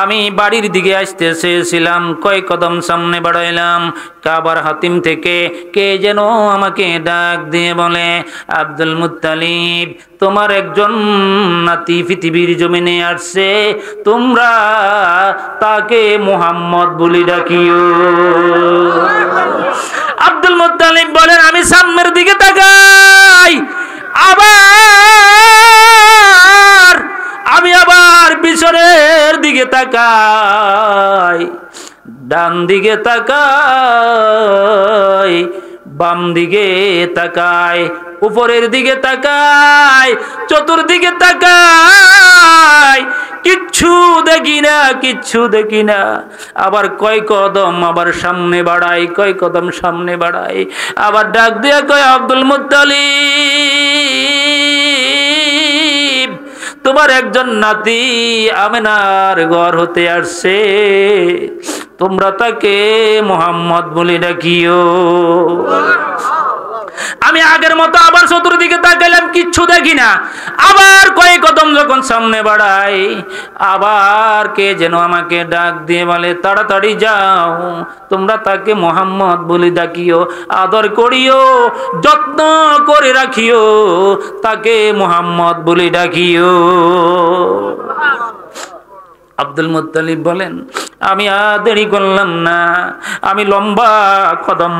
আমি বাড়ির দিকে আসতে চেয়েছিলাম, কয় কদম সামনে বাড়াইলাম, কাবার হাতিম থেকে কে যেন আমাকে ডাক দিয়ে বলে, আব্দুল মুত্তালিব, তোমার একজন নাতি পৃথিবীর জমিনে আসছে, তোমরা তাকে মুহাম্মদ বলে ডাকিও। আব্দুল মুত্তালিব বলেন, আমি সামনের দিকে তাকাই, আমি আবার পিছনের দিকে তাকাই, ডান দিকে তাকাই, বাম দিকে তাকাই, উপরের দিকে তাকাই, চতুর্দিকে তাকাই, কিচ্ছু দেখি না, কিচ্ছু দেখি না। আবার কয় কদম আবার সামনে বাড়াই, কয় কদম সামনে বাড়াই, আবার ডাক দিয়া কয়, আব্দুল মুত্তালিব, তোমার একজন নাতি আমেনার ঘর হতে আসছে, তোমরা তাকে মুহাম্মদ বলে ডাকিও। আমি আগের মতো আবার চতুর্দিকে তাকাইলাম, কিচ্ছু দেখি না। আবার কয়েক কদম যখন সামনে বাড়াই, আবার কে যেন আমাকে ডাক দিয়ে বলে, তাড়াতাড়ি যাও, তোমরা তাকে মুহাম্মদ বলে ডাকিও, আদর করিও, যত্ন করে রাখিও, তাকে মুহাম্মদ বলে ডাকিও। আব্দুল মুত্তালিব বলেন, আমি আর দেরি করলাম না, আমি লম্বা কদম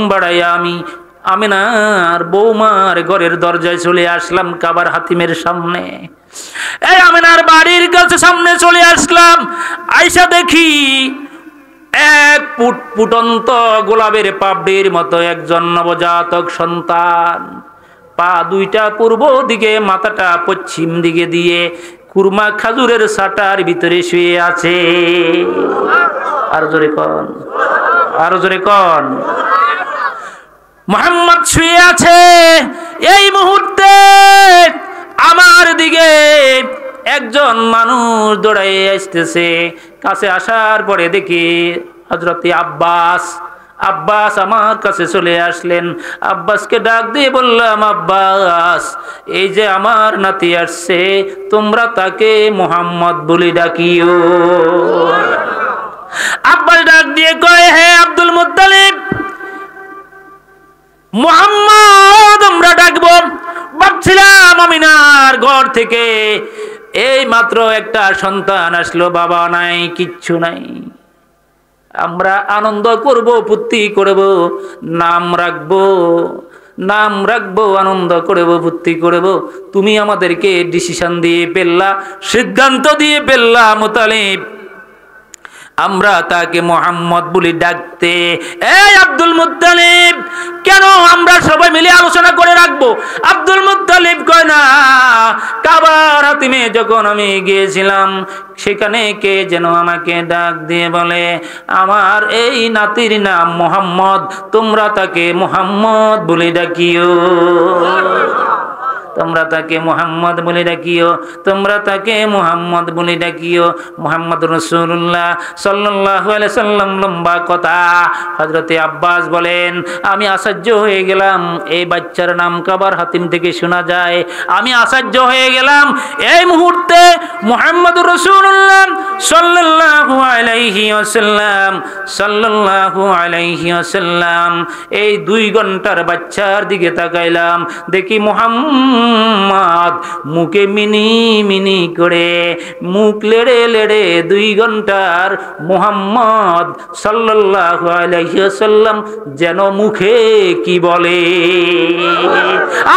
বাড়াইয়া আমি আমিনার বৌমার ঘরের দরজায় চলে আসলাম, কাবার হাতিমের সামনে। এই আমিনার বাড়ির কাছে সামনে চলে আসলাম, আইসা দেখি এক ফুটন্ত গোলাপের পাপড়ির মতো একজন নবজাতক সন্তান, পা দুইটা পূর্ব দিকে, মাথাটা পশ্চিম দিকে দিয়ে কুরমা খাজুরের সাটার ভিতরে শুয়ে আছে। আর জোরে কন, আরো জোরে কন। মুহাম্মদ শুয়ে আছে। এই মুহূর্তে আমার দিকে একজন মানুষ দৌড়াই আসতেছে। কাছে আসার পরে দেখি হযরত আব্বাস আমার কাছে চলে আসলেন। আব্বাসকে ডাক দিয়ে বললাম, আব্বাস, এই যে আমার নাতি আসছে, তোমরা তাকে মুহাম্মদ বলে ডাকিও। আব্বাস ডাক দিয়ে কয়, হে আব্দুল মুত্তালিব, মুহাম্মদ আমরা ডাকবো। ভাবছিলাম আমিনার ঘর থেকে এই মাত্র একটা সন্তান আসলো, বাবা নাই, কিচ্ছু নাই, আমরা আনন্দ করব, ফুর্তি করব, নাম রাখবো, নাম রাখবো, আনন্দ করব, ফুর্তি করব। তুমি আমাদেরকে ডিসিশন দিয়ে ফেললা, সিদ্ধান্ত দিয়ে ফেললা মুতালিব, আমরা তাকে মুহাম্মদ বলে ডাকতে। এই আব্দুল মুত্তালিব, কেন আমরা সবাই মিলে আলোচনা করে রাখবো? আব্দুল মুত্তালিব কয়, না, কাবার হাতিমে যখন আমি গিয়েছিলাম সেখানে কে যেন আমাকে ডাক দিয়ে বলে, আমার এই নাতির নাম মুহাম্মদ, তোমরা তাকে মুহাম্মদ বলে ডাকিও, তোমরা তাকে মুহাম্মদ বলে ডাকিও, তোমরা তাকে মুহাম্মদ বলে ডাকিও। মুহাম্মদ রাসূলুল্লাহ সাল্লাল্লাহু আলাইহি সাল্লাম লম্বা কথা। হযরতে আব্বাস বলেন, আমি আশ্চর্য হয়ে গেলাম, এই বাচ্চার নাম কাবার হাতিম থেকে শোনা যায়। আমি আশ্চর্য হয়ে গেলাম, এই মুহূর্তে মুহাম্মদ রাসূলুল্লাহ সাল্লাল্লাহু আলাইহি ওয়াসাল্লাম, সাল্লাল্লাহু আলাইহি ওয়াসাল্লাম এই 2 ঘন্টার বাচ্চার দিকে তাকাইলাম, দেখি মুহাম্মদ মুখে মিনি মিনি করে মুখ লেড়ে লেড়ে 2 ঘন্টার মুহাম্মদ সাল্লাল্লাহু আলাইহি ওয়াসাল্লাম যেন মুখে কি বলে,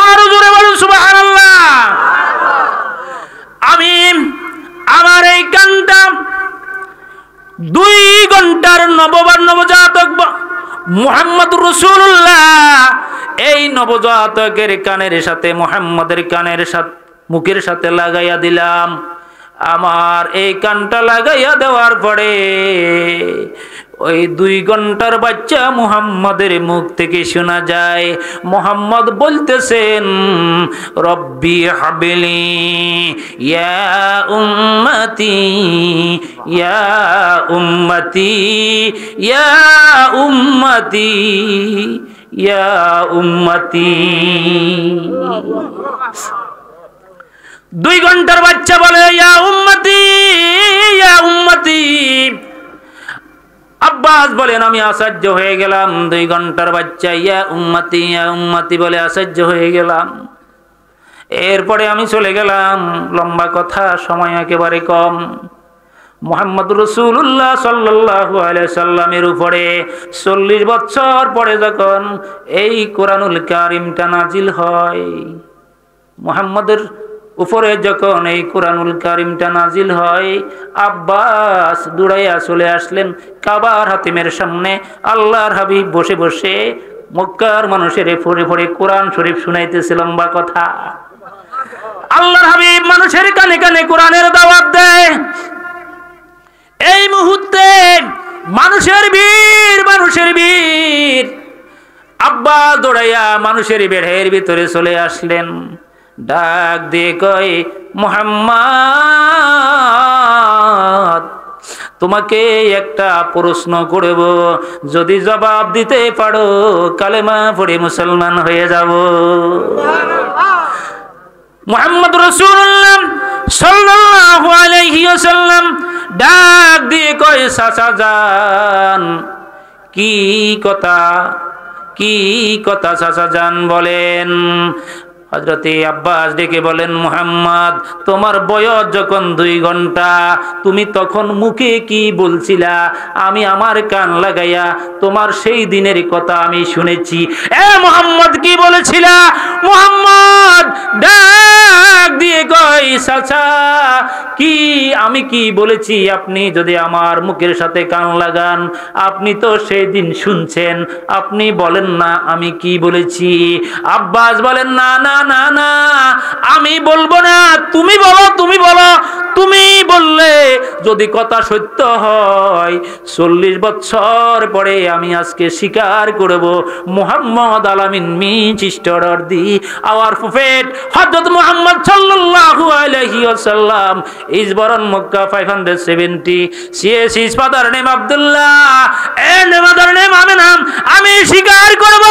আর জোরে বলুন সুবহানাল্লাহ। আমি আমার এই কানটা 2 ঘন্টার নবজাতক মুহাম্মদুর রাসূলুল্লাহ এই নবজাতকের কানের সাথে মুহাম্মদের কানের সাথে মুখের সাথে লাগাইয়া দিলাম। আমার এই কানটা লাগাইয়া দেওয়ার পরে ওই 2 ঘন্টার বাচ্চা মুহাম্মদের মুখ থেকে শোনা যায়, মুহাম্মদ বলতেছেন, রব্বি হাবলি ইয়া উম্মতি ইয়া উম্মতি ইয়া উম্মতি ইয়া উম্মতি। 2 ঘন্টার বাচ্চা বলে, ইয়া উম্মতি ইয়া উম্মতি। আব্বাস বলেন, আমি আশ্চর্য হয়ে গেলাম, 2 ঘন্টার বাচ্চা ইয়া উম্মতি বলে আশ্চর্য হয়ে গেলাম। এরপরে আমি চলে গেলাম, লম্বা কথা, সময় একেবারে কম। মুহাম্মদুর রাসূলুল্লাহ সাল্লাল্লাহু আলাইহি সাল্লামের উপরে 40 বছর পরে যখন এই কোরআনুল কারীমটা নাজিল হয়, মুহাম্মদের উপরে যখন এই কোরআনুল কারীমটা নাজিল হয়, আব্বাস দৌড়াইয়া চলে আসলেন কাবার হাতিমের সামনে। আল্লাহর হাবিব বসে বসে মক্কার মানুষের পড়ে পড়ে কোরআন শরীফ শুনাইতেছে, লম্বা কথা। আল্লাহর হাবিব মানুষের কানে কানে কোরআনের দাওয়াত দেয়। এই মুহূর্তে মানুষের ভিড় আব্বাস দৌড়াইয়া মানুষের ভিড়ের ভিতরে চলে আসলেন, ডাক দিয়ে কয়, মুহাম্মদ তোমাকে একটা প্রশ্ন করব, যদি জবাব দিতে পারো কালেমা পড়ে মুসলমান হয়ে যাব। মুহাম্মদ রাসূলুল্লাহ সাল্লাল্লাহু আলাইহি ওয়াসাল্লাম ডাক দিয়ে কয়, চাচা যান, কি কথা চাচা যান বলেন। হযরতে আব্বাস ডেকে বলেন, মুহাম্মদ তোমার বয়স যখন 2 ঘন্টা, তুমি তখন মুখে কি বলছিলা? আমি আমার কান লাগাইয়া তোমার সেই দিনের কথা আমি শুনেছি। এ মুহাম্মদ কি বলেছিলা? মুহাম্মদ ডাক দিয়ে কই, চাচা কি আমি কি বলেছি? আপনি যদি আমার মুখের সাথে কান লাগান, আপনি তো সেই দিন শুনছেন, আপনি বলেন না আমি কি বলেছি। আব্বাস বলেন, না না না না, আমি বলবো না, তুমি বলো, তুমি বলো। তুমি বললে যদি কথা সত্য হয়, 40 বছর পরে আমি আজকে স্বীকার করব মুহাম্মদ আলামিন মিন অর্ডার দি আওয়ার প্রফেট হযরত মুহাম্মদ সাল্লাল্লাহু আলাইহি ওয়াসাল্লাম is born Mecca 570 CS is father name Abdullah and mother name Amina. আমি স্বীকার করব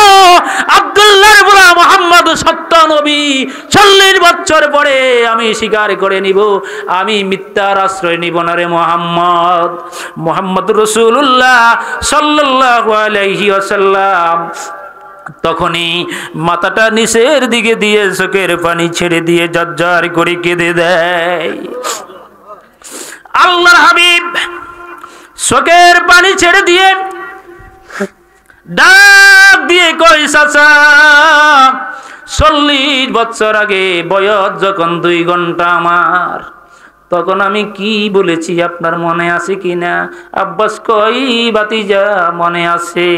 আব্দুল্লাহর বলা মুহাম্মদ সত্য নবী। 40 বছর বছর পরে আমি স্বীকার করে নিব, আমি মিথ্যার আশ্রয় নিব না রে মুহাম্মদ। মুহাম্মদুর রাসূলুল্লাহ সাল্লাল্লাহু আলাইহি ওয়াসাল্লাম তখনই মাথাটা নিচের দিকে দিয়ে চোখের পানি ছেড়ে দিয়ে ঝরঝর করে কেঁদে দেয়। আল্লাহর হাবিব চোখের পানি ছেড়ে দিয়ে ডাক দিয়ে কই, চাচা 40 বছর আগে বয়স যখন 2 ঘন্টা আমার, তখন আমি কি বলেছি আপনার মনে আছে কিনা? আব্বাস কই, বাতিজা মনে আছে।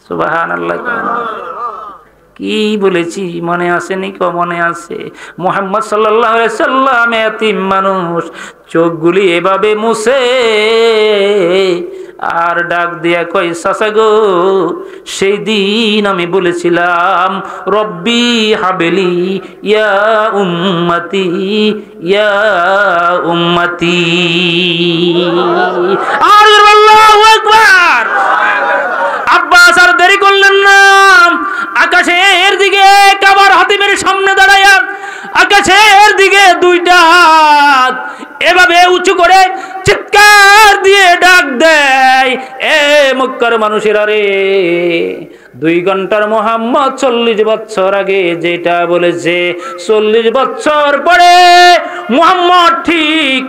সুবহানাল্লাহ। কি বলেছি মনে আছে নি? মনে আছে। মুহাম্মদ সাল্লাল্লাহু আলাইহি সাল্লাম এতিম মানুষ, চোখগুলি এভাবে মুছে আর ডাক দিয়া কই, চাচা গো, সেই দিন আমি বলেছিলাম রব্বি হাবেলি ইয়া উম্মতি ইয়া উম্মতি। আর আল্লাহু আকবার। আব্বাস আর দেরি করলেন না, আকাশের দিকে কাবার হাতিমের সামনে দাঁড়ায়া আকাশের দিকে 2টা হাত এভাবে উঁচু করে চিৎকার দিয়ে ডাক দেয়, এ মক্কার মানুষেরা রে, 2 ঘন্টার মুহাম্মদ 40 বছর আগে যেটা বলেছে, 40 বছর পরে মুহাম্মদ ঠিক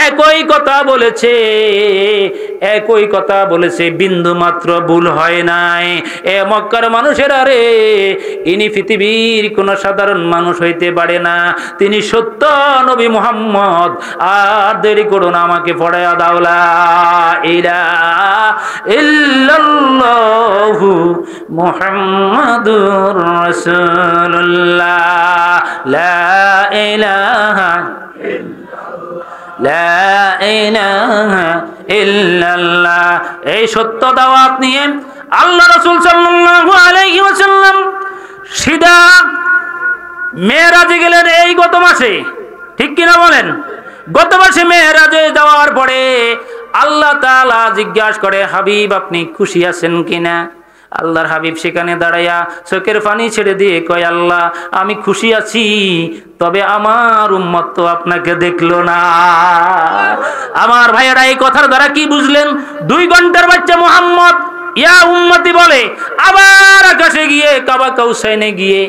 একই কথা বলেছে, একই কথা বলেছে, বিন্দু মাত্র ভুল হয় নাই। এ মক্কার মানুষেরা রে, ইনি পৃথিবীর কোন সাধারণ মানুষ হইতে পারে না, তিনি সত্য নবী মুহাম্মদ। আর দেরি করো না, আমাকে পড়ায়া দাও লা ইলাহা ইল্লাল্লাহু মুহাম্মাদুর রাসূলুল্লাহ, লা ইলাহা লা ইলাহা ইল্লাল্লাহ। এই সত্য দাওয়াত নিয়ে আল্লাহ রাসূল সাল্লাল্লাহু আলাইহি ওয়াসাল্লাম সিধা মেরাজে গেলেন এই গত মাসে, ঠিক কিনা বলেন? গত মাসে মেরাজে যাওয়ার পরে আল্লাহ তাআলা জিজ্ঞাসা করে, হাবিব আপনি খুশি আছেন কিনা? আল্লাহর হাবিব সেখানে দাঁড়াইয়া চোখের পানি ছেড়ে দিয়ে কয়, আল্লাহ আমি খুশি আছি, তবে আমার উম্মত তো আপনাকে দেখলো না। আমার ভাইয়েরা এই কথার দ্বারা কি বুঝলেন? 2 ঘন্টার বাচ্চা মুহাম্মদ ইয়া উম্মতি বলে, আবার আকাশে গিয়ে কাবা কাউসাইনে গিয়ে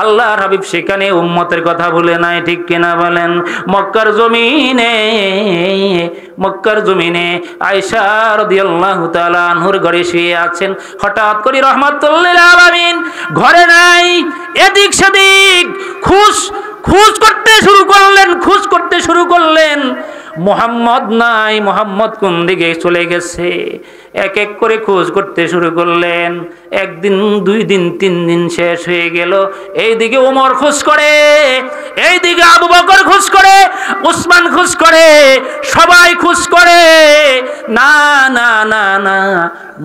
আল্লাহর হাবিব সেখানে উম্মতের কথা বলে নাই, ঠিক কিনা বলেন? মক্কার জমিনে আয়েশা রাদিয়াল্লাহু তাআলা আনহার ঘরে শুয়ে আছেন। হঠাৎ করে রাহমাতুল লিল আলামিন ঘরে নাই, এদিক সেদিক খোঁজ করতে শুরু করলেন, মুহাম্মদ নাই, মুহাম্মদ কোন দিকে চলে গেছে? এক এক করে খোঁজ করতে শুরু করলেন। 1 দিন 2 দিন 3 দিন শেষ হয়ে গেল। এইদিকে ওমর খোঁজ করে, এইদিকে আবু বকর খোঁজ করে, উসমান খোঁজ করে, সবাই খোঁজ করে, না না না না,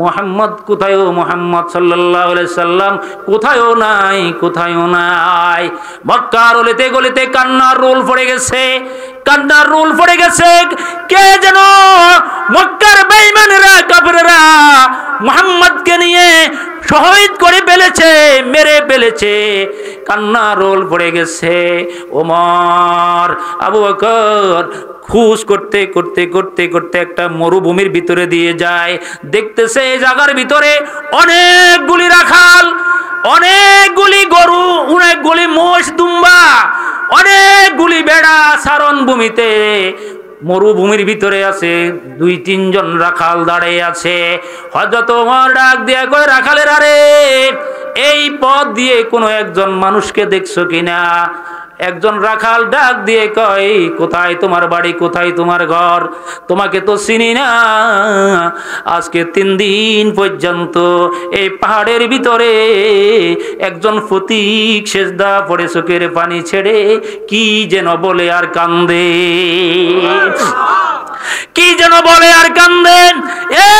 মুহাম্মদ কোথায়? মুহাম্মদ সাল্লাল্লাহু আলাইহি সাল্লাম কোথায়ও নাই, কোথায়ও নাই। মক্কার অলিতে গলিতে কান্নার রোল পড়ে গেছে, কান্নার রোল পড়ে গেছে। কে যেন মক্কার বেঈমানেরা, কাফেররা মুহাম্মদকে নিয়ে শহীদ করে ফেলেছে, মেরে ফেলেছে, কান্নার রোল পড়ে গেছে। ওমর, আবু বকর খোঁজ করতে করতে করতে করতে একটা মরুভূমির ভিতরে দিয়ে যায়। দেখতেছে এই জায়গার ভিতরে অনেকগুলি রাখাল, অনেকগুলি গরু, অনেকগুলি মোষ দুম্বা, অনেকগুলি বেড়া সারণ ভূমিতে মরুভূমির ভিতরে আছে। 2-3 জন রাখাল দাঁড়িয়ে আছে। হযরত ওমর ডাক দিয়ে কয়, রাখালের আরে, এই পথ দিয়ে কোনো একজন মানুষকে দেখছো কিনা? একজন রাখাল ডাক দিয়ে কয়, কোথায় তোমার বাড়ি, কোথায় তোমার ঘর? তোমাকে তো চিনি না। আজকে 3 দিন পর্যন্ত এই পাহাড়ের ভিতরে একজন ফতিক সেজদা পড়ে চোখের পানি ছেড়ে কি যেন বলে আর কান্দে, কি যেন বলে আর কান্দে। এ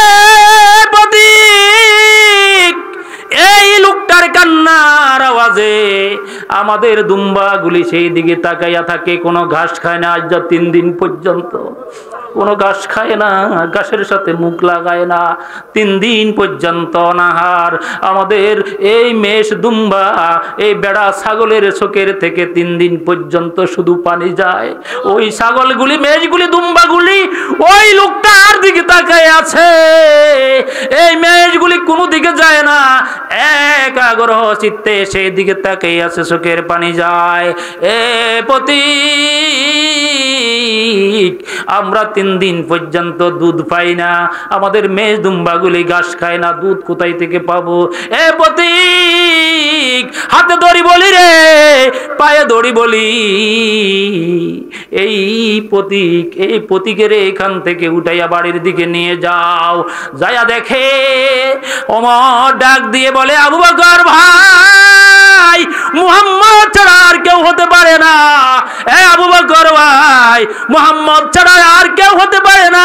ফতিক, এই লোকটার কান্নার আওয়াজে আমাদের দুম্বাগুলি সেই দিকে তাকাইয়া থাকে, কোনো ঘাস খায় না আজ 3 দিন পর্যন্ত। কোনো ঘাস খায় না, ঘাসের সাথে মুখ লাগায় না, 3 দিন পর্যন্ত অনাহার। আমাদের এই মেষ দুম্বা, এই বেড়া ছাগলের চোখের থেকে 3 দিন পর্যন্ত শুধু পানি যায়। ওই ছাগলগুলি, মেষগুলি, দুম্বাগুলি ওই লোকটার দিকে তাকায় আছে, এই মেষগুলি কোনো দিকে যায় না, এক আগ্রহ চিত্তে সেই দিকে তাকাই আছে, চোখের পানি যায়। এ পথিক, আমরা 3 দিন পর্যন্ত দুধ পাই না, আমাদের মেষ দুম্বাগুলি ঘাস খায় না, দুধ কোথায় থেকে পাবো? এ পথিক, হাতে দড়ি বলি রে, পায়ে দড়ি বলি, এই পথিকের এখান থেকে উঠাইয়া বাড়ির দিকে নিয়ে যাও। যাইয়া দেখে ওমর ডাক দিয়ে বলে, আবু বকর ভাই, মুহাম্মদ ছাড়া আর কেউ হতে পারে না। এ আবু বকর ভাই, মুহাম্মদ ছাড়া আর কেউ হতে পারে না।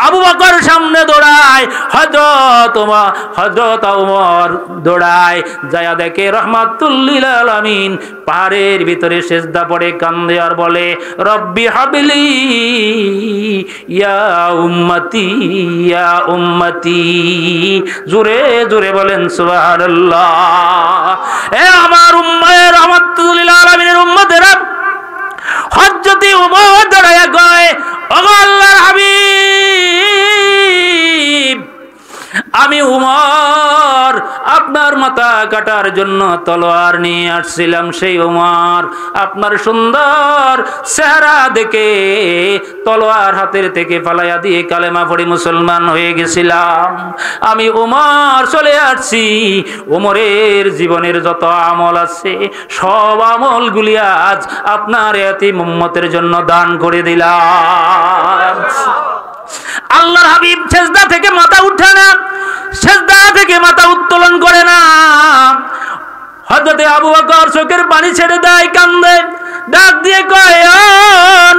আবু বকর সামনে দৌড়ায়, হযরত ওমর দৌড়ায়, যায়া দেখে রাহমাতুল লিল আলামিন পাহাড়ের ভিতরে সিজদা পড়ে কান্দে আর বলে, রব্বি হাবলি ইয়া উম্মতি ইয়া উম্মতি। জোরে জোরে বলেন সুবহানাল্লাহ। এ আমার উম্মতের, রাহমাতুল লিল আলামিনের উম্মতেরা, হযরত ওমর দাঁড়ায়া কয়, ওগো আল্লাহর হাবিব, আমি উমর আপনার মাথা কাটার জন্য তলোয়ার নিয়ে আসছিলাম। সেই উমর আপনার সুন্দর চেহারা দেখে তলোয়ার হাতের থেকে ফালাইয়া দিয়ে কালেমা পড়ে মুসলমান হয়ে গেছিলাম। আমি উমর চলে আসছি, উমরের জীবনের যত আমল আছে সব আমলগুলি আজ আপনার এতিম উম্মতের জন্য দান করে দিলাম। আল্লাহর হাবিব সেজদা থেকে মাথা উঠে না, সেজদা থেকে মাথা উত্তোলন করে না। হযরত আবু বকর চোখের পানি ছেড়ে দেয়, কান্দে, ডাক দিয়ে কয়, ও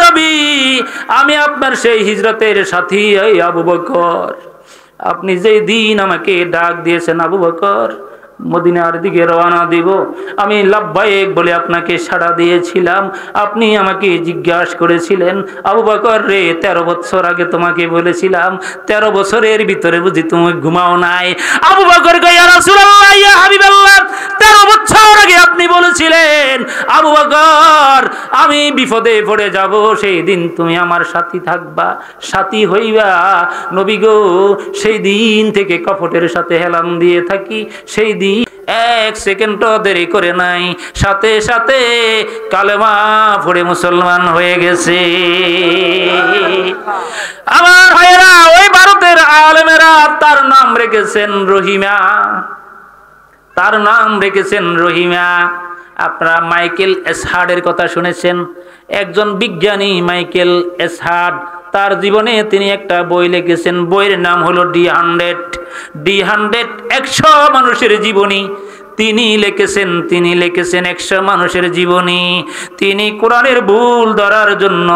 নবী, আমি আপনার সেই হিজরতের সাথী, এই আবু বকর, আপনি যেই দিন আমাকে ডাক দিয়েছেন আবু বকর মদিনার দিকে রওনা দিব, আমি লাব্বাইক বলে আপনাকে সাড়া দিয়েছিলাম। আপনি আমাকে জিজ্ঞাসা করেছিলেন, আবু বকর রে, 13 বছর আগে তোমাকে বলেছিলাম, 13 বছরের ভিতরে বুঝি তুমি ঘুমাও নাই? আবু বকর কয়, ইয়া রাসূলুল্লাহ, ইয়া হাবিবাল্লাহ, 13 বছর আগে আপনি বলেছিলেন আবু বকর আমি বিপদে পড়ে যাব, সেই দিন তুমি আমার সাথী থাকবা, সাথী হইবা। নবী গো, সেই দিন থেকে কপটের সাথে হেলান দিয়ে থাকি, সেই দিন 1 সেকেন্ডও দেরি করে নাই, সাথে সাথে কালেমা পড়ে মুসলমান হয়ে গেছে। আমার ভাইয়েরা, ওই ভারতের আলেমেরা তার নাম রেখেছেন রহিমা, তার নাম রেখেছেন রহিমা। আপনারা মাইকেল এসহার্ডের কথা শুনেছেন, একজন বিজ্ঞানী মাইকেল এসহার্ড, তার জীবনে তিনি একটা বই লিখেছেন, বইয়ের নাম হলো D100। 100 মানুষের জীবনী তিনি লিখেছেন, 100 মানুষের জীবনী। তিনি কোরআনের ভুল ধরার জন্য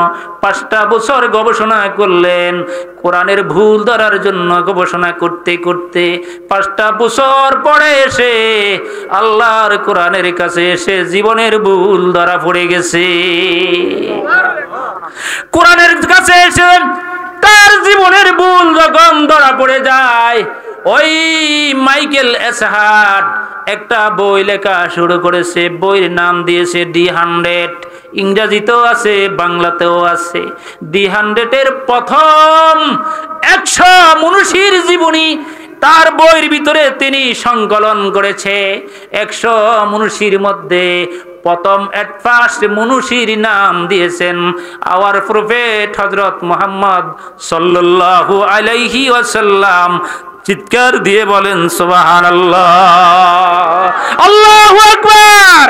5টা বছর গবেষণা করলেন। কোরআনের ভুল ধরার জন্য গবেষণা করতে করতে 5টা বছর পরে এসে আল্লাহর কোরআনের কাছে এসে জীবনের ভুল ধরা পড়ে গেছে। কোরআনের কাছে এসে তার জীবনের ভুল যখন ধরা পড়ে যায়, ওই মাইকেল এসহার্ড একটা বই লেখা শুরু করেছে, বইয়ের নাম দিয়েছে D100। ইংরেজিতেও আছে, বাংলাতেও আছে। D100-এর প্রথম 100 মনীষীর জীবনী তার বইয়ের ভিতরে তিনি সংকলন করেছে। 100 মনীষীর মধ্যে প্রথম ফার্স্ট মনীষীর নাম দিয়েছেন আওয়ার প্রফেট হযরত মুহাম্মদ সাল্লাল্লাহু আলাইহি ওয়াসাল্লাম। চিৎকার দিয়ে বলেন সুবহানাল্লাহ, আল্লাহু আকবার।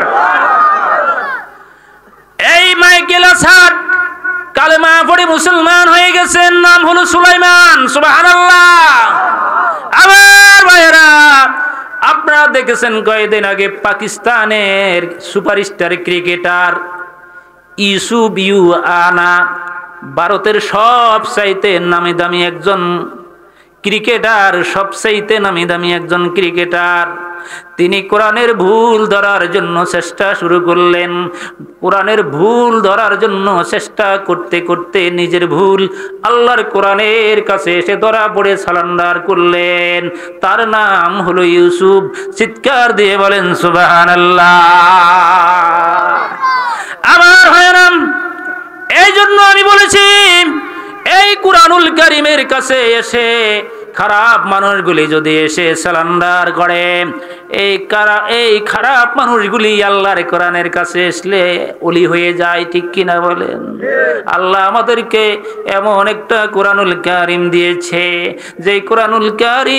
এই মাইকেল এসহার্ড কালেমা পড়ে মুসলমান হয়ে গেছেন, নাম হলো সুলাইমান। সুবহানাল্লাহ। আমার ভাইয়েরা, আপনারা দেখেছেন কয়েকদিন আগে পাকিস্তানের সুপারস্টার ক্রিকেটার ইউসুফ আনা, ভারতের সবচাইতে নামি দামি একজন ক্রিকেটার, সবচাইতে নামি দামি একজন ক্রিকেটার। তিনি কোরআনের ভুল ধরার জন্য চেষ্টা শুরু করলেন। কোরআনের ভুল ধরার জন্য চেষ্টা করতে করতে নিজের ভুল আল্লাহর কোরআনের কাছে এসে ধরা পড়ে সারেন্ডার করলেন। তার নাম হলো ইউসুফ। চিৎকার দিয়ে বলেন সুবহানাল্লাহ। আমার ভাইরাম, এই জন্য আমি বলেছি এই কুরআনুল কারীমের কাছে এসে খারাপ মানুষগুলি যদি এসে সারেন্ডার করে, এই খারাপ মানুষগুলি আল্লাহর কোরআনের কাছে আসলে ওলি হয়ে যায়। ঠিক কিনা বলেন? আল্লাহ আমাদেরকে এমন একটা কুরআনুল কারীম দিয়েছে, যে কুরআনুল কারীম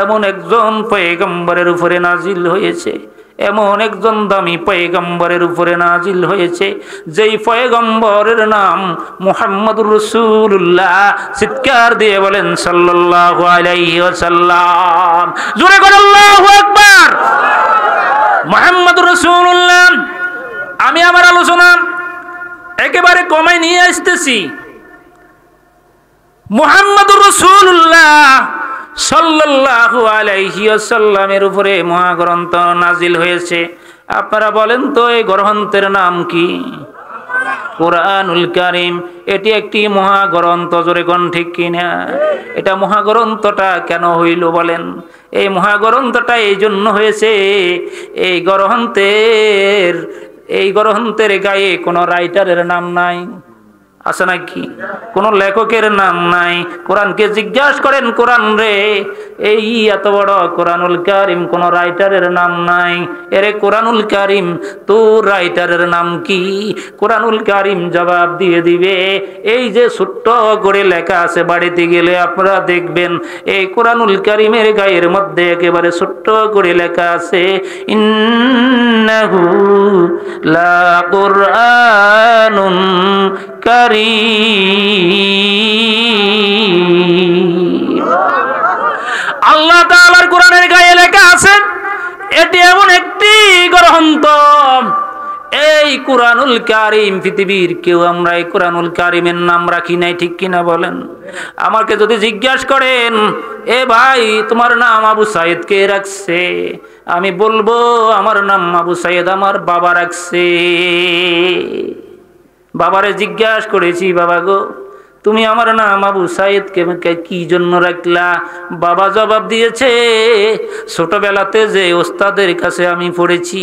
এমন একজন পয়গম্বরের উপরে নাজিল হয়েছে, এমন একজন দামি পয়গম্বরের উপরে নাজিল হয়েছে, যেই পয়গম্বরের নাম মুহাম্মদুর রাসূলুল্লাহ। চিৎকার দিয়ে বলেন সাল্লাল্লাহু আলাইহি ওয়াসাল্লাম। জোরে করে আল্লাহু আকবার। মুহাম্মদুর রাসূলুল্লাহ। আমি আমার আলোচনা একেবারে কমাই নিয়ে আসতেছি। মুহাম্মদুর রাসূলুল্লাহ সাল্লাল্লাহু আলাইহি ওয়াসাল্লামের উপরে মহাগ্রন্থ নাজিল হয়েছে। আপনারা বলেন তো এই গ্রন্থের নাম কি? কুরআনুল কারীম। এটি একটি মহাগ্রন্থ। জোরে কোন ঠিক কিনা? এটা মহাগ্রন্থটা কেন হইল বলেন? এই মহাগ্রন্থটা এই জন্য হয়েছে, এই গ্রন্থের গায়ে কোনো রাইটারের নাম নাই, আছে নাকি? কোন লেখকের নাম নাই। কোরআনকে জিজ্ঞাসা করেন, কোরআন রে এই এত বড় কুরআনুল কারীম, কোন রাইটারের নাম নাই। এরে কুরআনুল কারীম, তোর রাইটারের নাম কি? কুরআনুল কারীম জবাব দিয়ে দিবে, এই যে ছোট্ট করে লেখা আছে, বাড়িতে গেলে আপনারা দেখবেন এই কুরআনুল কারীমের গায়ের মধ্যে একেবারে ছোট্ট করে লেখা আছে, ইন্নাহু লা কুরআনুন কারীম। আল্লাহ তাআলার কোরআনের গায়ে লেখা আছে এটি এমন একটি গ্রন্থ, এই কুরআনুল কারীম পৃথিবীর কেউ আমরা এই কুরআনুল কারীমের নাম রাখি নাই। ঠিক কিনা বলেন? আমাকে যদি জিজ্ঞাসা করেন, এ ভাই তোমার নাম আবু সাইদ কে রাখছে? আমি বলবো আমার নাম আবু সাইদ আমার বাবা রাখছে। বাবারে জিজ্ঞাসা করেছি, বাবা গো তুমি আমার নাম আবু সাইদ কে কি জন্য রাখলা? বাবা জবাব দিয়েছে, ছোটবেলাতে যে ওস্তাদের কাছে আমি পড়েছি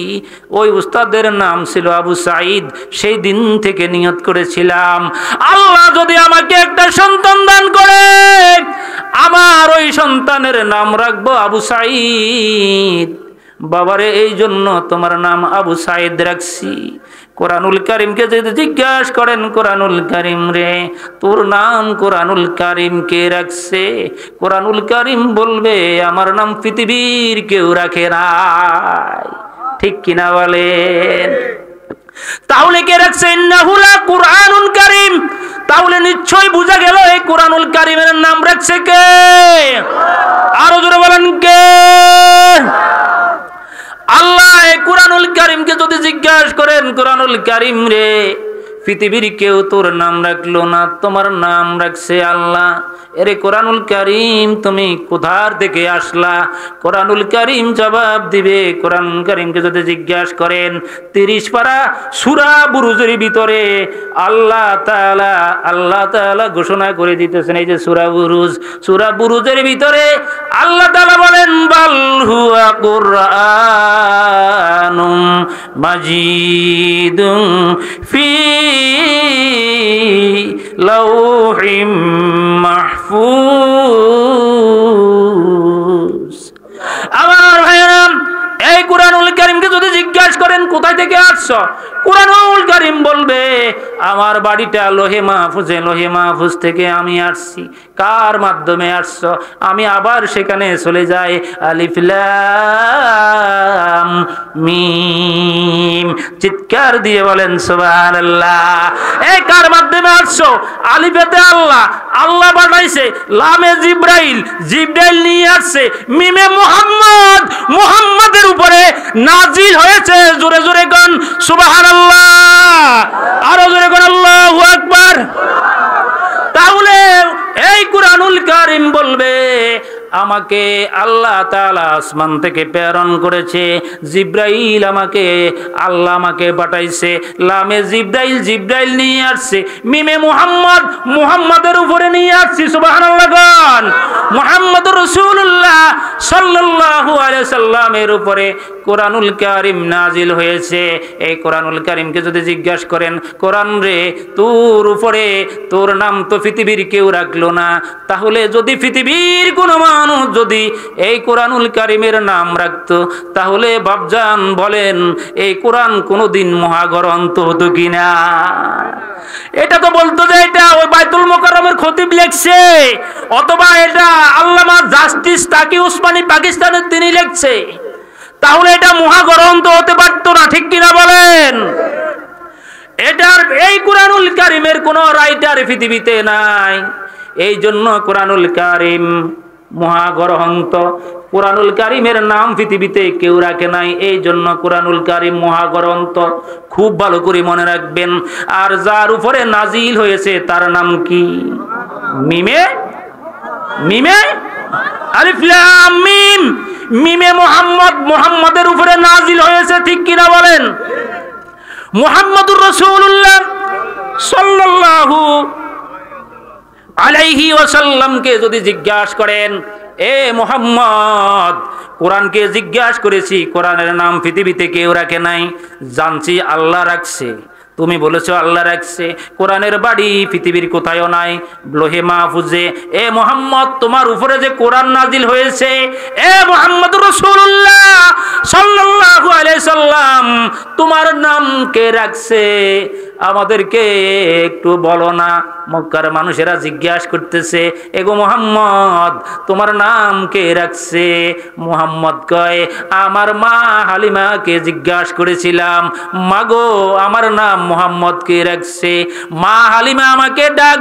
ওই ওস্তাদের নাম ছিল আবু সাইদ, সেই দিন থেকে নিয়ত করেছিলাম আল্লাহ যদি আমাকে একটা সন্তান দান করে আমার ওই সন্তানের নাম রাখবো আবু সাইদ। বাবারে এই জন্য তোমার নাম আবু সাইদ রাখছি। কুরআনুল কারীমকে যদি জিজ্ঞাসা করেন, কুরআনুল কারীম রে তোর নাম কুরআনুল কারীম কে রাখছে? কুরআনুল কারীম বলবে আমার নাম পৃথিবীর কেউ রাখে নাই। ঠিক কিনা বলেন? তাহলে কে রাখছে? ইন্নাহু লা কুরআনুন কারীম। তাহলে নিশ্চয়ই বোঝা গেল এই কুরআনুল কারীমের নাম রাখছে কে? আরো জোরে বলেন কে? আল্লাহ এই কুরআনুল কারীমকে যদি জিজ্ঞাসা করেন, কুরআনুল কারীম রে পৃথিবীর কেউ তোর নাম রাখলো না, তোমার নাম রাখছে আল্লাহ। এরে কুরআনুল কারীম তুমি কোথার থেকে আসলা? কুরআনুল কারীম জবাব দিবে, কুরআনুল কারীমকে যদি জিজ্ঞাসা করেন 30 পারা সূরা বুরুজের ভিতরে আল্লাহ তাআলা ঘোষণা করে দিতেছেন, এই যে সূরা বুরুজের ভিতরে আল্লাহ তাআলা বলেন, বাল হুয়া কুরআনুম মাজিদুম ফি লাউহিম মাহফুজ। আমার ভাইরা এই কুরআনুল কারীমকে যদি জিজ্ঞাসা করেন কোথায় থেকে আসছো, কুরআনুল কারীম বলবে আমার বাড়িটা লোহে মাহফুজ থেকে আমি আসছি। কার মাধ্যমে আসছো? আমি আবার সেখানে চলে যাই, আলিফ লাম মিম। চিৎকার দিয়ে বলেন সুবহানাল্লাহ। এই কার মাধ্যমে আসছো? আলিফেতে আল্লাহ পাঠাইছে, লামে জিব্রাইল নিয়ে আসছে, মিমে মুহাম্মাদের উপরে নাজিল হয়েছে। জোরে জোরে গান সুবহানাল্লাহ, আরো জোরে গান আল্লাহু আকবার। তাহলে এই কুরআনুল কারীম বলবে আমাকে আল্লাহ তাআলা আসমান থেকে প্রেরণ করেছে, জিব্রাইল আমাকে আল্লাহ আমাকে পাঠাইছে, লামে জিব্রাইল জিব্রাইল নিয়ে আসছে, মিমে মুহাম্মদ মুহাম্মাদের উপরে নিয়ে আসছি। সুবহানাল্লাহ গান। মুহাম্মদুর রাসূলুল্লাহ সাল্লাল্লাহু আলাইহি সাল্লামের উপরে কোরআনুল কারীম নাজিল হয়েছে। এই কোরআনুল কারীমকে যদি জিজ্ঞাসা করেন, কোরআন রে তোর উপরে তোর নাম তো পৃথিবীর কেউ রাখলো না, তাহলে যদি পৃথিবীর কোনো মানুষ যদি এই কোরআনুল কারীমের নাম রাখতো, তাহলে বাপজান বলেন এই কোরআন কোনোদিন মহাগ্রন্থ হতো কিনা? এটা তো বলতো যে এটা ওই বাইতুল মোকাররমের খতিব লিখছে, অথবা এটা আল্লামা জাস্টিস তাকি উসমানী পাকিস্তানের তিনি লিখছে, তাহলে এটা মহাগ্রন্থ হতে পারতো না, ঠিক কিনা বলেন? এটার এই কোরআনুল কারীমের কোন রাইটার পৃথিবীতে নাই, এই জন্য কোরআনুল কারীম মহাগ্রন্থ। কোরআনুল কারীমের নাম পৃথিবীতে কেউ রাখে নাই, এই জন্য কোরআনুল কারীম মহাগ্রন্থ। খুব ভালো করে মনে রাখবেন। আর যার উপরে নাজিল হয়েছে তার নাম কি? মিমে মিমে আলিফ লাম মিম, মিমে মুহাম্মদ, মুহাম্মাদের উপরে নাজিল হয়েছে, ঠিক কিনা বলেন? মুহাম্মদুর রাসূলুল্লাহ সাল্লাল্লাহু আলাইহি ওয়াসাল্লামকে যদি জিজ্ঞাসা করেন, এ মুহাম্মদ, কোরআনকে জিজ্ঞাসা করেছি, কোরআনের নাম পৃথিবীতে কেউ রাখে নাই, জানছি আল্লাহ রাখছে, তুমি বলেছো আল্লাহ রাখছে, কোরআনের বাড়ি পৃথিবীর কোথায়ও নাই, লোহে মাহফুজে। এ মুহাম্মদ, তোমার উপরে যে কোরআন নাজিল হয়েছে, এ মুহাম্মদুর রাসূলুল্লাহ সাল্লাল্লাহু আলাইহি সাল্লাম, তোমার নাম কে রাখছে? আমাদেরকে একটু বলো না। মক্কার মানুষেরা জিজ্ঞাসা করতেছে, এগো মুহাম্মদ, তোমার নাম কে রাখছে? মুহাম্মদ কয়, আমার মা হালিমাকে জিজ্ঞাসা করেছিলাম, মাগো আমার নাম মুহাম্মদ কে রাখছে? মা হালিমা আমাকে ডাক